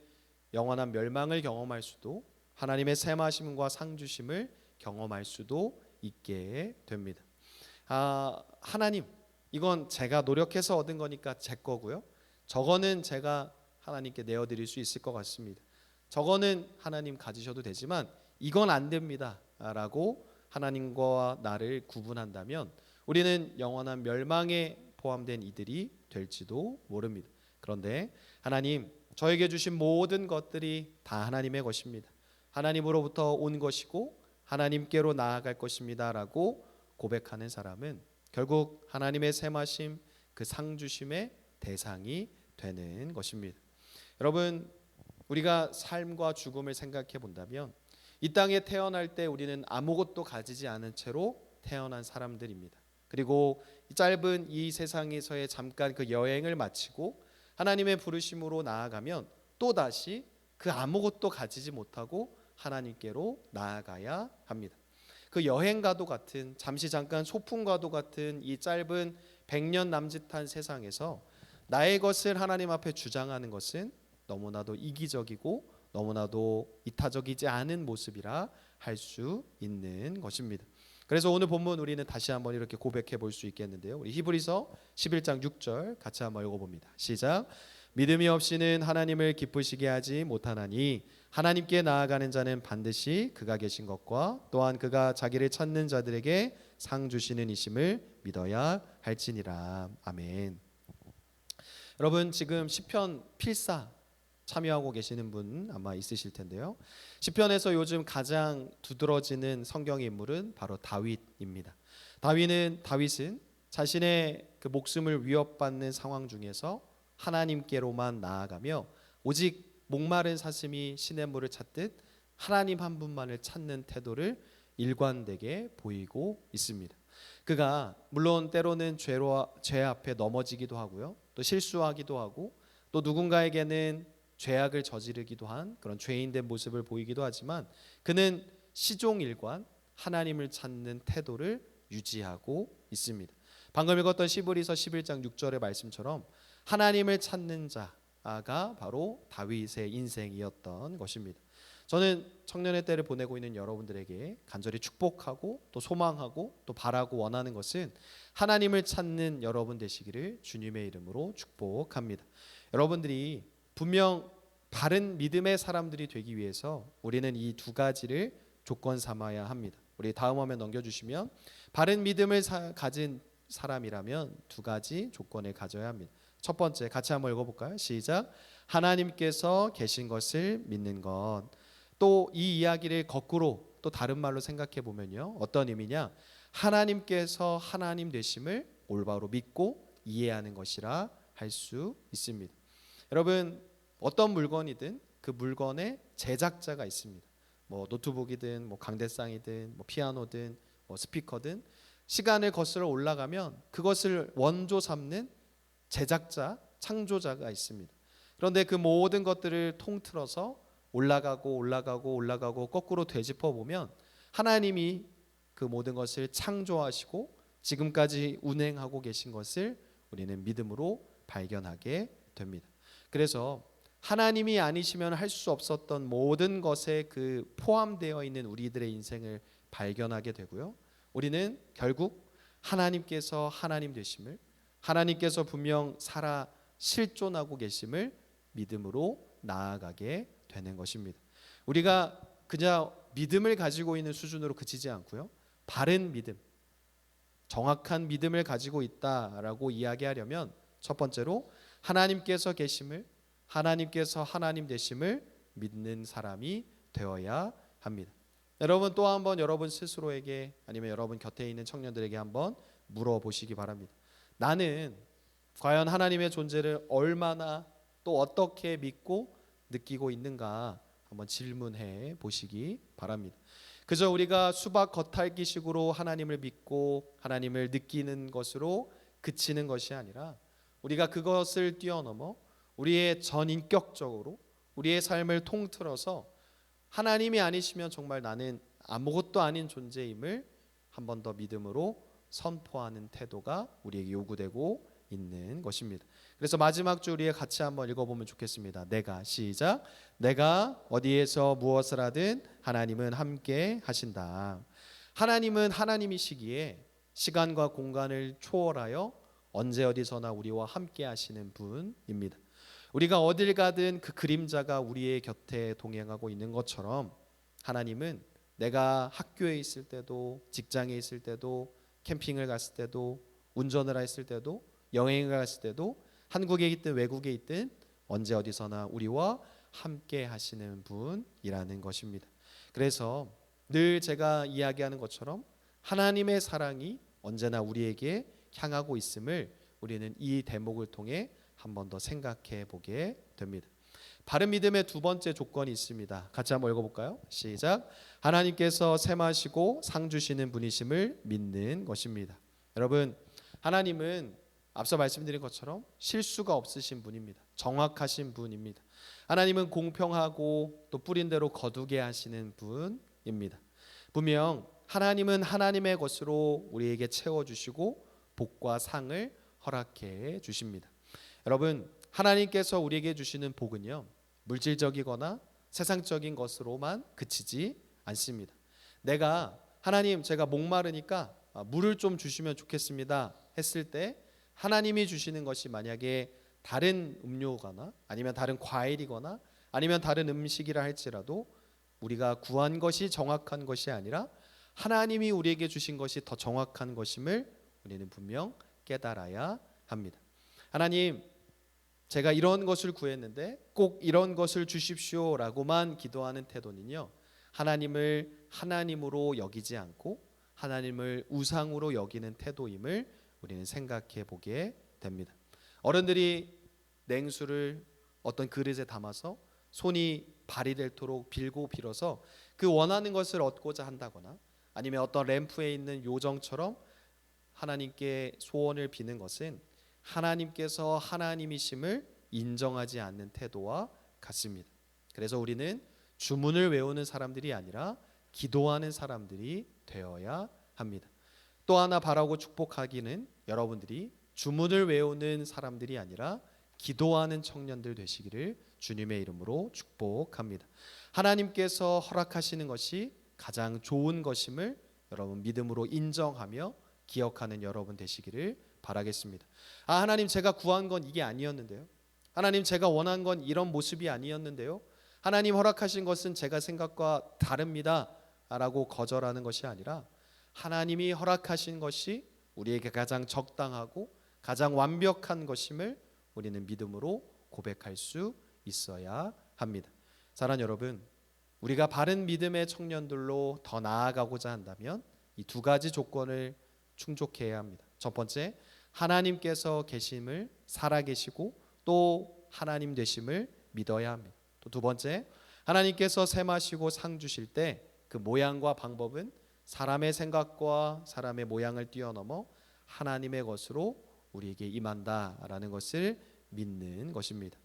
영원한 멸망을 경험할 수도 하나님의 샘하심과 상주심을 경험할 수도 있게 됩니다. 하나님, 이건 제가 노력해서 얻은 거니까 제 거고요. 저거는 제가 하나님께 내어드릴 수 있을 것 같습니다. 저거는 하나님 가지셔도 되지만 이건 안 됩니다 라고 하나님과 나를 구분한다면 우리는 영원한 멸망에 포함된 이들이 될지도 모릅니다. 그런데 하나님, 저에게 주신 모든 것들이 다 하나님의 것입니다. 하나님으로부터 온 것이고 하나님께로 나아갈 것입니다 라고 고백하는 사람은 결국 하나님의 샘하심, 그 상주심의 대상이 되는 것입니다. 여러분, 우리가 삶과 죽음을 생각해 본다면 이 땅에 태어날 때 우리는 아무것도 가지지 않은 채로 태어난 사람들입니다. 그리고 짧은 이 세상에서의 잠깐 그 여행을 마치고 하나님의 부르심으로 나아가면 또다시 그 아무것도 가지지 못하고 하나님께로 나아가야 합니다. 그 여행과도 같은, 잠시 잠깐 소풍과도 같은 이 짧은 100년 남짓한 세상에서 나의 것을 하나님 앞에 주장하는 것은 너무나도 이기적이고 너무나도 이타적이지 않은 모습이라 할 수 있는 것입니다. 그래서 오늘 본문 우리는 다시 한번 이렇게 고백해 볼 수 있겠는데요. 우리 히브리서 11장 6절 같이 한번 읽어봅니다. 시작. 믿음이 없이는 하나님을 기쁘시게 하지 못하나니 하나님께 나아가는 자는 반드시 그가 계신 것과 또한 그가 자기를 찾는 자들에게 상 주시는 이심을 믿어야 할지니라. 아멘. 여러분, 지금 시편 필사 참여하고 계시는 분 아마 있으실 텐데요. 시편에서 요즘 가장 두드러지는 성경의 인물은 바로 다윗입니다. 다윗은 자신의 그 목숨을 위협받는 상황 중에서 하나님께로만 나아가며 오직 목마른 사슴이 시냇물을 찾듯 하나님 한 분만을 찾는 태도를 일관되게 보이고 있습니다. 그가 물론 때로는 죄 앞에 넘어지기도 하고요, 또 실수하기도 하고, 또 누군가에게는 죄악을 저지르기도 한 그런 죄인된 모습을 보이기도 하지만 그는 시종일관 하나님을 찾는 태도를 유지하고 있습니다. 방금 읽었던 시브리서 11장 6절의 말씀처럼 하나님을 찾는 자가 바로 다윗의 인생이었던 것입니다. 저는 청년의 때를 보내고 있는 여러분들에게 간절히 축복하고 또 소망하고 또 바라고 원하는 것은 하나님을 찾는 여러분 되시기를 주님의 이름으로 축복합니다. 여러분들이 분명 바른 믿음의 사람들이 되기 위해서 우리는 이 두 가지를 조건 삼아야 합니다. 우리 다음 화면 넘겨주시면 바른 믿음을 가진 사람이라면 두 가지 조건을 가져야 합니다. 첫 번째, 같이 한번 읽어볼까요? 시작. 하나님께서 계신 것을 믿는 것. 또 이 이야기를 거꾸로 또 다른 말로 생각해 보면요, 어떤 의미냐? 하나님께서 하나님 되심을 올바로 믿고 이해하는 것이라 할 수 있습니다. 여러분, 어떤 물건이든 그 물건의 제작자가 있습니다. 뭐 노트북이든 뭐 강대상이든 뭐 피아노든 뭐 스피커든 시간을 거슬러 올라가면 그것을 원조 삼는 제작자, 창조자가 있습니다. 그런데 그 모든 것들을 통틀어서 올라가고 거꾸로 되짚어 보면 하나님이 그 모든 것을 창조하시고 지금까지 운행하고 계신 것을 우리는 믿음으로 발견하게 됩니다. 그래서 하나님이 아니시면 할 수 없었던 모든 것에 그 포함되어 있는 우리들의 인생을 발견하게 되고요, 우리는 결국 하나님께서 하나님 되심을, 하나님께서 분명 살아 실존하고 계심을 믿음으로 나아가게 되는 것입니다. 우리가 그냥 믿음을 가지고 있는 수준으로 그치지 않고요, 바른 믿음, 정확한 믿음을 가지고 있다라고 이야기하려면 첫 번째로 하나님께서 계심을, 하나님께서 하나님 되심을 믿는 사람이 되어야 합니다. 여러분, 또 한번 여러분 스스로에게 아니면 여러분 곁에 있는 청년들에게 한번 물어보시기 바랍니다. 나는 과연 하나님의 존재를 얼마나 또 어떻게 믿고 느끼고 있는가 한번 질문해 보시기 바랍니다. 그저 우리가 수박 겉핥기식으로 하나님을 믿고 하나님을 느끼는 것으로 그치는 것이 아니라 우리가 그것을 뛰어넘어 우리의 전인격적으로 우리의 삶을 통틀어서 하나님이 아니시면 정말 나는 아무것도 아닌 존재임을 한 번 더 믿음으로 선포하는 태도가 우리에게 요구되고 있는 것입니다. 그래서 마지막 주 우리가 같이 한번 읽어보면 좋겠습니다. 시작. 내가 어디에서 무엇을 하든 하나님은 함께 하신다. 하나님은 하나님이시기에 시간과 공간을 초월하여 언제 어디서나 우리와 함께 하시는 분입니다. 우리가 어딜 가든 그 그림자가 우리의 곁에 동행하고 있는 것처럼 하나님은 내가 학교에 있을 때도, 직장에 있을 때도, 캠핑을 갔을 때도, 운전을 했을 때도, 여행을 갔을 때도, 한국에 있든 외국에 있든 언제 어디서나 우리와 함께 하시는 분이라는 것입니다. 그래서 늘 제가 이야기하는 것처럼 하나님의 사랑이 언제나 우리에게 향하고 있음을 우리는 이 대목을 통해 한 번 더 생각해 보게 됩니다. 바른 믿음의 두 번째 조건이 있습니다. 같이 한번 읽어볼까요? 시작. 하나님께서 셈하시고 상 주시는 분이심을 믿는 것입니다. 여러분, 하나님은 앞서 말씀드린 것처럼 실수가 없으신 분입니다. 정확하신 분입니다. 하나님은 공평하고 또 뿌린 대로 거두게 하시는 분입니다. 분명 하나님은 하나님의 것으로 우리에게 채워주시고 복과 상을 허락해 주십니다. 여러분, 하나님께서 우리에게 주시는 복은요, 물질적이거나 세상적인 것으로만 그치지 않습니다. 하나님, 제가 목마르니까 물을 좀 주시면 좋겠습니다 했을 때 하나님이 주시는 것이 만약에 다른 음료거나 아니면 다른 과일이거나 아니면 다른 음식이라 할지라도 우리가 구한 것이 정확한 것이 아니라 하나님이 우리에게 주신 것이 더 정확한 것임을 우리는 분명 깨달아야 합니다. 하나님, 제가 이런 것을 구했는데 꼭 이런 것을 주십시오라고만 기도하는 태도는요, 하나님을 하나님으로 여기지 않고 하나님을 우상으로 여기는 태도임을 우리는 생각해 보게 됩니다. 어른들이 냉수를 어떤 그릇에 담아서 손이 발이 닳도록 빌고 빌어서 그 원하는 것을 얻고자 한다거나, 아니면 어떤 램프에 있는 요정처럼 하나님께 소원을 비는 것은 하나님께서 하나님이심을 인정하지 않는 태도와 같습니다. 그래서 우리는 주문을 외우는 사람들이 아니라 기도하는 사람들이 되어야 합니다. 또 하나 바라고 축복하기는 여러분들이 주문을 외우는 사람들이 아니라 기도하는 청년들 되시기를 주님의 이름으로 축복합니다. 하나님께서 허락하시는 것이 가장 좋은 것임을 여러분 믿음으로 인정하며 기억하는 여러분 되시기를 바라겠습니다. 하나님, 제가 구한 건 이게 아니었는데요. 하나님, 제가 원한 건 이런 모습이 아니었는데요. 하나님, 허락하신 것은 제가 생각과 다릅니다 라고 거절하는 것이 아니라 하나님이 허락하신 것이 우리에게 가장 적당하고 가장 완벽한 것임을 우리는 믿음으로 고백할 수 있어야 합니다. 사랑하는 여러분, 우리가 바른 믿음의 청년들로 더 나아가고자 한다면 이 두 가지 조건을 충족해야 합니다. 첫 번째, 하나님께서 계심을 살아계시고 또 하나님 되심을 믿어야 합니다. 또 두 번째, 하나님께서 셈하시고 상 주실 때 그 모양과 방법은 사람의 생각과 사람의 모양을 뛰어넘어 하나님의 것으로 우리에게 임한다라는 것을 믿는 것입니다.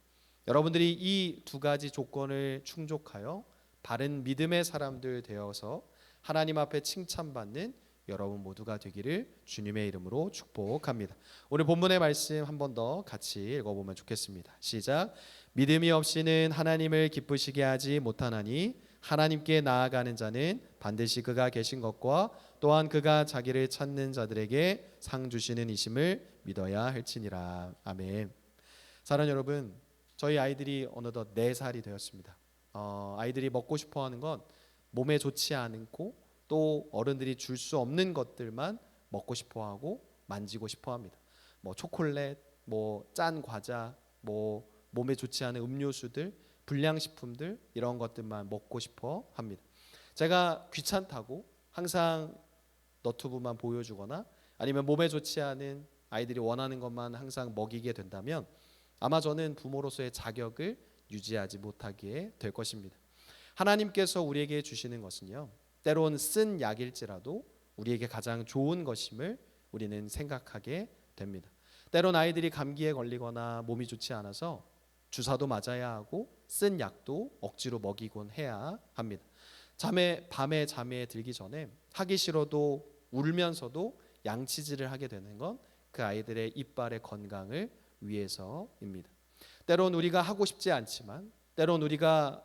여러분들이 이 두 가지 조건을 충족하여 바른 믿음의 사람들 되어서 하나님 앞에 칭찬받는 여러분 모두가 되기를 주님의 이름으로 축복합니다. 오늘 본문의 말씀 한 번 더 같이 읽어보면 좋겠습니다. 시작. 믿음이 없이는 하나님을 기쁘시게 하지 못하나니 하나님께 나아가는 자는 반드시 그가 계신 것과 또한 그가 자기를 찾는 자들에게 상 주시는 이심을 믿어야 할지니라. 아멘. 사랑하는 여러분, 저희 아이들이 어느덧 4살이 되었습니다. 아이들이 먹고 싶어하는 건 몸에 좋지 않고 또 어른들이 줄 수 없는 것들만 먹고 싶어하고 만지고 싶어합니다. 뭐 초콜릿, 뭐 짠 과자, 뭐 몸에 좋지 않은 음료수들, 불량식품들, 이런 것들만 먹고 싶어 합니다. 제가 귀찮다고 항상 너튜브만 보여주거나 아니면 몸에 좋지 않은 아이들이 원하는 것만 항상 먹이게 된다면 아마 저는 부모로서의 자격을 유지하지 못하게 될 것입니다. 하나님께서 우리에게 주시는 것은요, 때론 쓴 약일지라도 우리에게 가장 좋은 것임을 우리는 생각하게 됩니다. 때론 아이들이 감기에 걸리거나 몸이 좋지 않아서 주사도 맞아야 하고 쓴 약도 억지로 먹이곤 해야 합니다. 밤에 잠에 들기 전에 하기 싫어도 울면서도 양치질을 하게 되는 건 그 아이들의 이빨의 건강을 위해서입니다. 때론 우리가 하고 싶지 않지만, 때론 우리가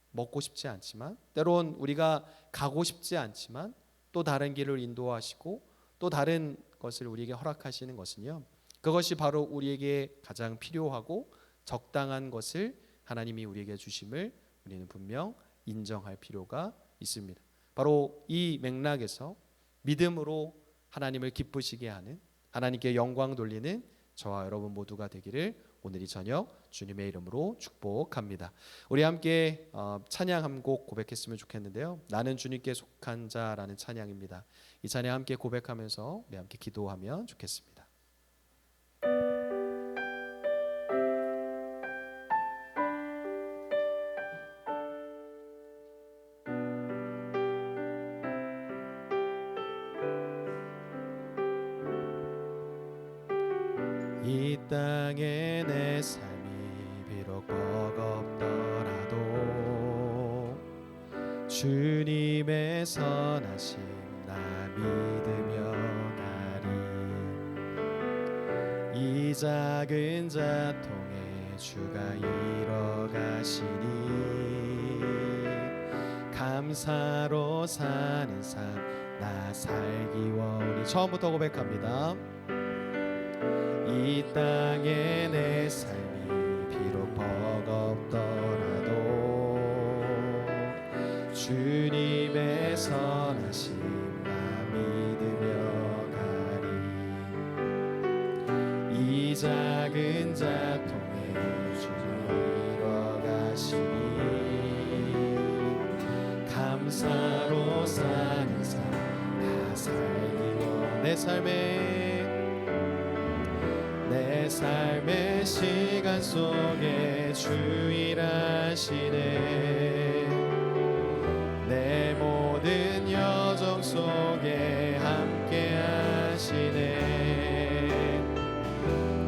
먹고 싶지 않지만, 때론 우리가 가고 싶지 않지만 또 다른 길을 인도하시고 또 다른 것을 우리에게 허락하시는 것은요, 그것이 바로 우리에게 가장 필요하고 적당한 것을 하나님이 우리에게 주심을 우리는 분명 인정할 필요가 있습니다. 바로 이 맥락에서 믿음으로 하나님을 기쁘시게 하는, 하나님께 영광 돌리는 저와 여러분 모두가 되기를 오늘 이 저녁 주님의 이름으로 축복합니다. 우리 함께 찬양 한 곡 고백했으면 좋겠는데요. 나는 주님께 속한 자라는 찬양입니다. 이 찬양 함께 고백하면서 우리 함께 기도하면 좋겠습니다. 이 땅에 내 삶이 비록 버겁더라도 주님의 선하심 나 믿으며 가리. 이 작은 자통에 주가 이뤄가시니 감사로 사는 삶 나 살기 원히. 처음부터 고백합니다. 이 땅에 내 삶이 비록 버겁더라도 주님의 선하심 나 믿으며 가리. 이 작은 자통에 위하시니 감사로 사는 삶 나 살기 원 내 삶의 시간 속에 주 일하시네 내 모든 여정 속에 함께 하시네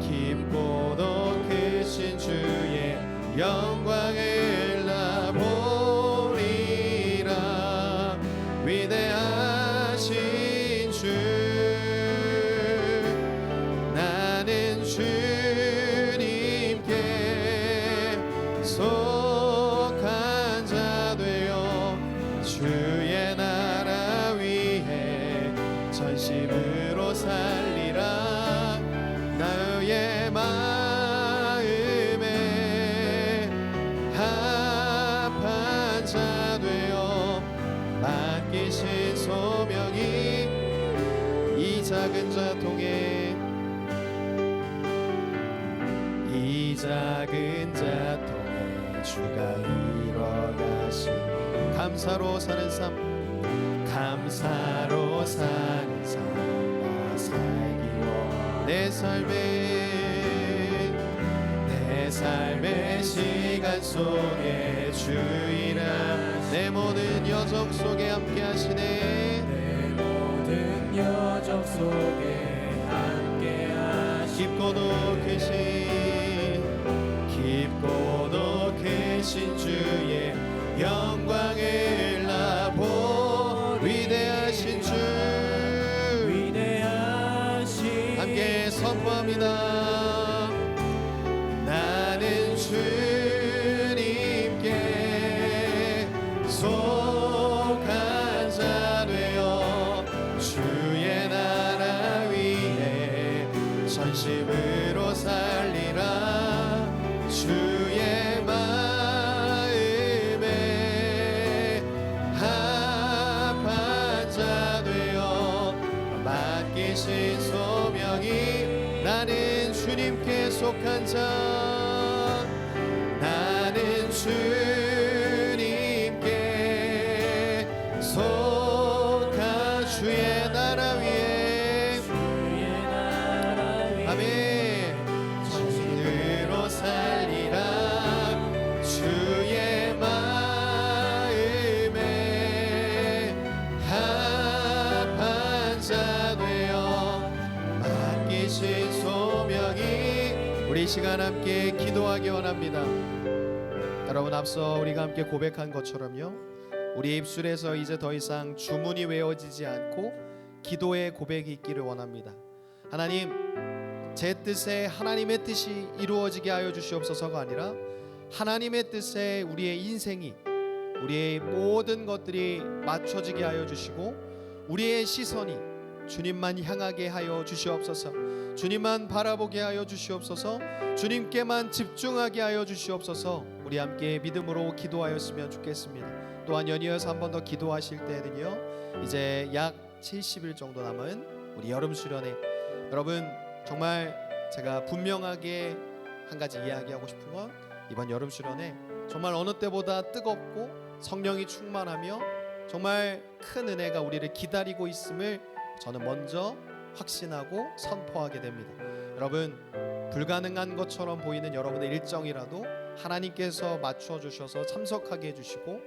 깊고도 크신 주의 영광을 나 보리라 위대하신 주 나는 주님께 속한 자 되어 주의 나라 위에 전심으로 살리라 나의 마음에 합한 자 되어 맡기신 소명이 이 작은 자통에 주가 일어나신 감사로 사는 삶 나 살기 원 내 삶의 시간 속에 주이라 내 모든 여정 속에 함께 하시네 내 모든 여정 속에 함께 하시네 깊고도 크신 주의 영광을 나보 위대하신 주 함께 선포합니다 나는 주님께 속한 자 되어 주의 나라 위에 전심으로 살리라 주의 마음에 합한 자 되어 맡기신 소명이 나는 주님께 속한 자 나는 주님께 속한 주의 나라 위에 아멘 전심으로 살리라 주의 마음에 합한 자 되어 맡기신 소명이 우리 이 시간 함께 기도하기 원합니다. 여러분 앞서 우리가 함께 고백한 것처럼요 우리 입술에서 이제 더 이상 주문이 외워지지 않고 기도의 고백이 있기를 원합니다. 하나님 제 뜻에 하나님의 뜻이 이루어지게 하여 주시옵소서가 아니라 하나님의 뜻에 우리의 인생이 우리의 모든 것들이 맞춰지게 하여 주시고 우리의 시선이 주님만 향하게 하여 주시옵소서. 주님만 바라보게 하여 주시옵소서. 주님께만 집중하게 하여 주시옵소서. 우리 함께 믿음으로 기도하였으면 좋겠습니다. 또한 연이어서 한 번 더 기도하실 때는요 이제 약 70일 정도 남은 우리 여름 수련회 여러분 정말 제가 분명하게 한 가지 이야기하고 싶은 건 이번 여름 수련회 정말 어느 때보다 뜨겁고 성령이 충만하며 정말 큰 은혜가 우리를 기다리고 있음을 저는 먼저 확신하고 선포하게 됩니다. 여러분 불가능한 것처럼 보이는 여러분의 일정이라도 하나님께서 맞춰 주셔서 참석하게 해주시고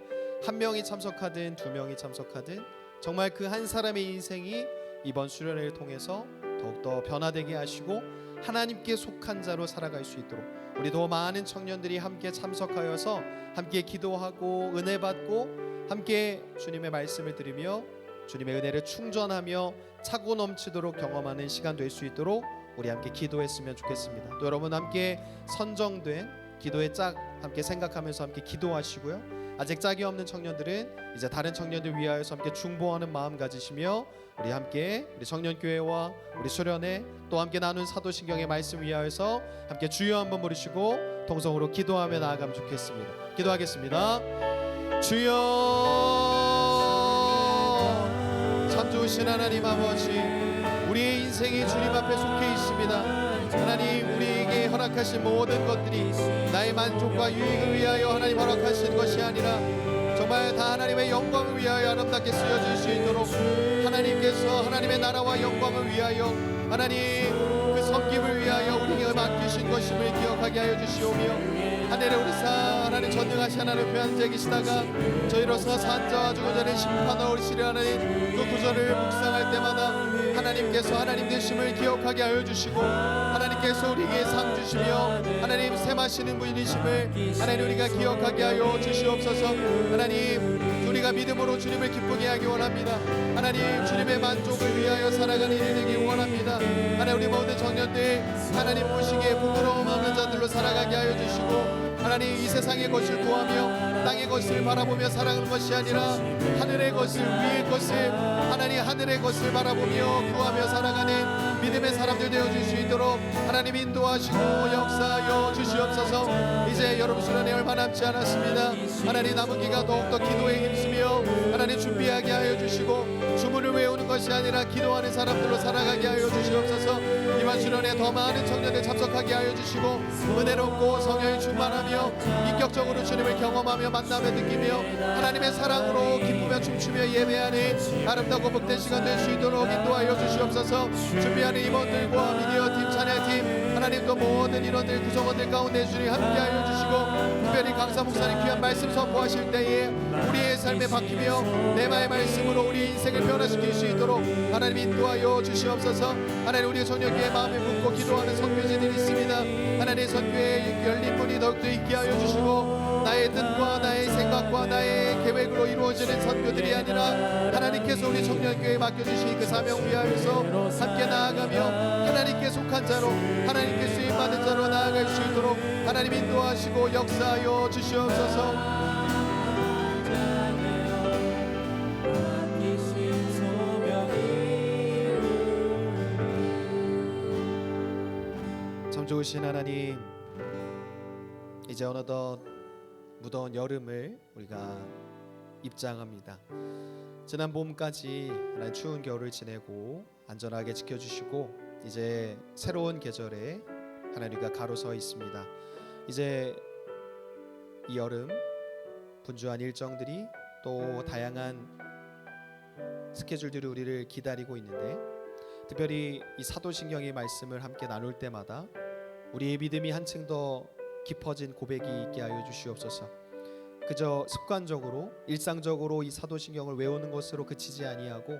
한 명이 참석하든 두 명이 참석하든 정말 그 한 사람의 인생이 이번 수련회를 통해서 더욱더 변화되게 하시고 하나님께 속한 자로 살아갈 수 있도록 우리 더 많은 청년들이 함께 참석하여서 함께 기도하고 은혜 받고 함께 주님의 말씀을 들으며 주님의 은혜를 충전하며 차고 넘치도록 경험하는 시간 될 수 있도록 우리 함께 기도했으면 좋겠습니다. 또 여러분 함께 선정된 기도의 짝 함께 생각하면서 함께 기도하시고요. 아직 짝이 없는 청년들은 이제 다른 청년들 위하여서 함께 중보하는 마음 가지시며 우리 함께 우리 청년교회와 우리 수련회 또 함께 나눈 사도신경의 말씀 위하여서 함께 주여 한번 부르시고 동성으로 기도하며 나아가면 좋겠습니다. 기도하겠습니다. 주여 참 좋으신 하나님 아버지 우리의 인생이 주님 앞에 속해 있습니다. 하나님 우리에게 허락 허락하신 모든 것들이 나의 만족과 유익을 위하여 하나님 허락하신 것이 아니라 정말 다 하나님의 영광을 위하여 아름답게 쓰여질 수 있도록 하나님께서 하나님의 나라와 영광을 위하여 하나님 그 섬김을 위하여 우리에게 맡기신 것임을 기억하게 하여 주시오며 하늘에 우리 하나님 전능하신 하나님 표현자 계시다가 저희로서 산자와 주고 전에 심판하러 오시리 하나님 그 구절을 묵상할 때마다 하나님께서 하나님 되심을 기억하게 하여 주시고 하나님께서 우리에게 상 주시며 하나님 셈하시는 분이심을 하나님 우리가 기억하게 하여 주시옵소서. 하나님 우리가 믿음으로 주님을 기쁘게 하기 원합니다. 하나님 주님의 만족을 위하여 살아가는 일이 되기 원합니다. 하나님 우리 모든 청년들 하나님 보시기에 부끄러움 없는 자들로 살아가게 하여 주시고 하나님 이 세상의 것을 구하며 땅의 것을 바라보며 살아가는 것이 아니라 하늘의 것을 위의 것을 하나님 하늘의 것을 바라보며 구하며 살아가는 믿음의 사람들 되어줄 수 있도록 하나님 인도하시고 역사하여 주시옵소서. 이제 여러분 수련회 얼마 남지 않았습니다. 하나님 남은 기간 더욱더 기도에 힘쓰며 하나님 준비하게 하여 주시고 주문을 외우는 것이 아니라 기도하는 사람들로 살아가게 하여 주시옵소서. 이번 수련회 더 많은 청년들 참석하게 하여 주시고 은혜롭고 성령이 충만하며 인격적으로 주님을 경험하며 만남에 느끼며 하나님의 사랑으로 기쁘며 춤추며 예배하는 아름답고 복된 시간 될 수 있도록 인도하여 주시옵소서. 준비하는 임원들과 미디어팀 찬양팀 하나님도 모든 인원들 구성원들 가운데 주님 함께하여 주시고 특별히 강사 목사님 귀한 말씀 선포하실 때에 우리의 삶에 바뀌며 내마의 말씀으로 우리 인생을 변화시킬 수 있도록 하나님 인도하여 주시옵소서. 하나님 우리의 청년교회 마음에 붓고 기도하는 선교지들이 있습니다. 하나님 선교의 열린 문이 더욱더 있게 하여 주시고 나의 뜻과 나의 생각과 나의 계획으로 이루어지는 선교들이 아니라 하나님께서 우리 청년교회에 맡겨주신 그 사명 위하여서 함께 나아가며 하나님께 속한 자로 하나님께 쓰임받은 자로 나아갈 수 있도록 하나님 인도하시고 역사하여 주시옵소서. 참 좋으신 하나님, 이제 어느덧 무더운 여름을 우리가 입장합니다. 지난 봄까지 하나님 추운 겨울을 지내고 안전하게 지켜주시고 이제 새로운 계절에 하나님 우리가 가로서 있습니다. 이제 이 여름 분주한 일정들이 또 다양한 스케줄들이 우리를 기다리고 있는데 특별히 이 사도신경의 말씀을 함께 나눌 때마다 우리의 믿음이 한층 더 깊어진 고백이 있게 하여 주시옵소서. 그저 습관적으로 일상적으로 이 사도신경을 외우는 것으로 그치지 아니하고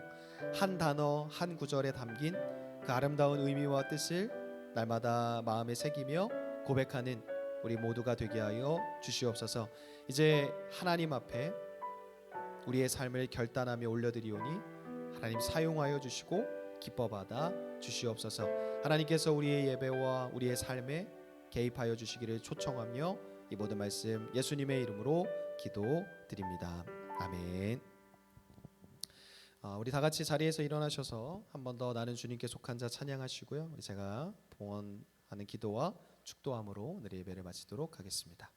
한 단어 한 구절에 담긴 그 아름다운 의미와 뜻을 날마다 마음에 새기며 고백하는 우리 모두가 되게 하여 주시옵소서. 이제 하나님 앞에 우리의 삶을 결단하며 올려드리오니 하나님 사용하여 주시고 기뻐 받아 주시옵소서. 하나님께서 우리의 예배와 우리의 삶에 개입하여 주시기를 초청하며 이 모든 말씀 예수님의 이름으로 기도드립니다. 아멘. 우리 다 같이 자리에서 일어나셔서 한 번 더 나는 주님께 속한 자 찬양하시고요. 우리 제가 봉헌하는 기도와 축도함으로 오늘의 예배를 마치도록 하겠습니다.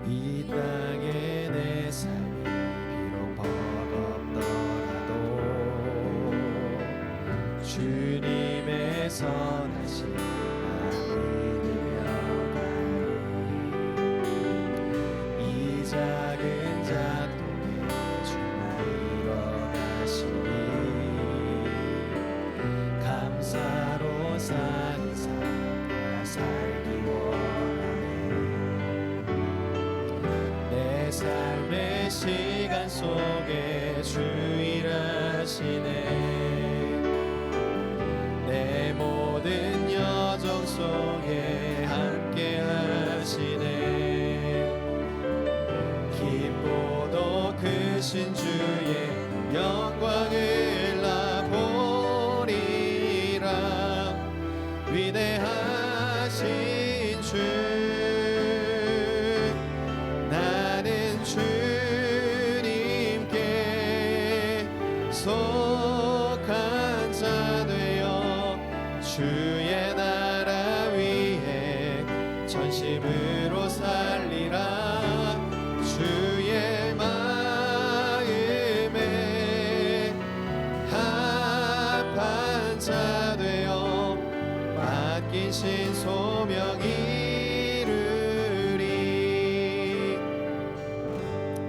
이 땅에 내 삶이 비록 버겁더라도 주님의 선하신 마음을 믿으며 가리 이 작은 작동에 주가 일어나시니 감사로 사는 삶 살기 원하네. 내 삶의 시간 속에 주 일하시네. 내 모든 여정 속에 함께 하시네. 깊고도 크신 주의 영광을 나 보리라. 위대하신 주 나는 주님께 속한 자 되어 주의 나라 위 전심으로 살리라. 주의 마음에 합한 자 되어 맡긴 신소명 이루리.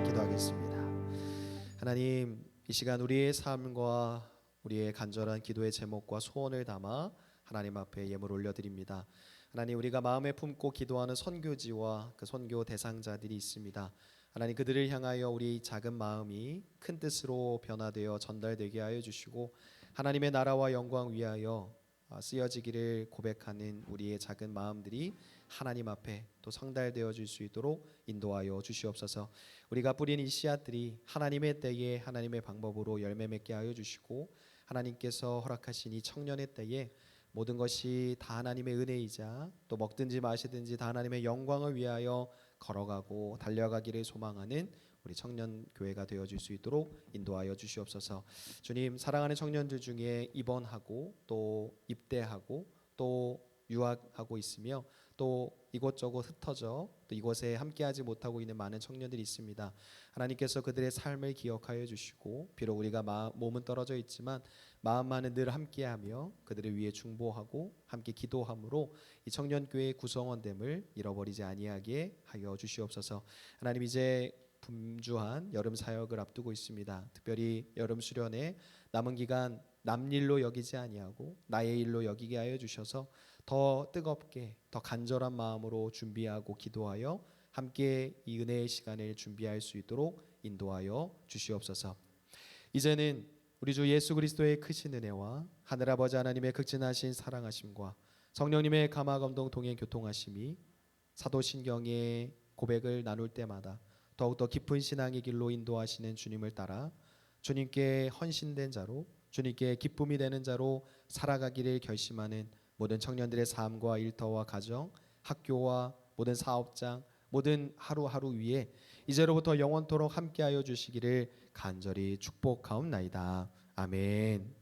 기도하겠습니다. 하나님, 이 시간 우리의 삶과 우리의 간절한 기도의 제목과 소원을 담아 하나님 앞에 예물 올려드립니다. 하나님, 우리가 마음에 품고 기도하는 선교지와 그 선교 대상자들이 있습니다. 하나님, 그들을 향하여 우리 작은 마음이 큰 뜻으로 변화되어 전달되게 하여 주시고 하나님의 나라와 영광 위하여 쓰여지기를 고백하는 우리의 작은 마음들이 하나님 앞에 또 상달되어 줄 수 있도록 인도하여 주시옵소서. 우리가 뿌린 이 씨앗들이 하나님의 때에 하나님의 방법으로 열매 맺게 하여 주시고 하나님께서 허락하신 이 청년의 때에 모든 것이 다 하나님의 은혜이자 또 먹든지 마시든지 다 하나님의 영광을 위하여 걸어가고 달려가기를 소망하는 우리 청년 교회가 되어줄 수 있도록 인도하여 주시옵소서. 주님, 사랑하는 청년들 중에 입원하고 또 입대하고 또 유학하고 있으며 또 이곳저곳 흩어져 또 이곳에 함께하지 못하고 있는 많은 청년들이 있습니다. 하나님께서 그들의 삶을 기억하여 주시고 비록 우리가 몸은 떨어져 있지만 마음만은 늘 함께하며 그들을 위해 중보하고 함께 기도함으로 이 청년교회의 구성원됨을 잃어버리지 아니하게 하여 주시옵소서. 하나님, 이제 분주한 여름 사역을 앞두고 있습니다. 특별히 여름 수련회 남은 기간 남일로 여기지 아니하고 나의 일로 여기게 하여 주셔서 더 뜨겁게 더 간절한 마음으로 준비하고 기도하여 함께 이 은혜의 시간을 준비할 수 있도록 인도하여 주시옵소서. 이제는 우리 주 예수 그리스도의 크신 은혜와 하늘아버지 하나님의 극진하신 사랑하심과 성령님의 감화 감동 동행 교통하심이 사도신경의 고백을 나눌 때마다 더욱더 깊은 신앙의 길로 인도하시는 주님을 따라 주님께 헌신된 자로 주님께 기쁨이 되는 자로 살아가기를 결심하는 모든 청년들의 삶과 일터와 가정, 학교와 모든 사업장, 모든 하루하루 위에 이제로부터 영원토록 함께하여 주시기를 간절히 축복하옵나이다. 아멘.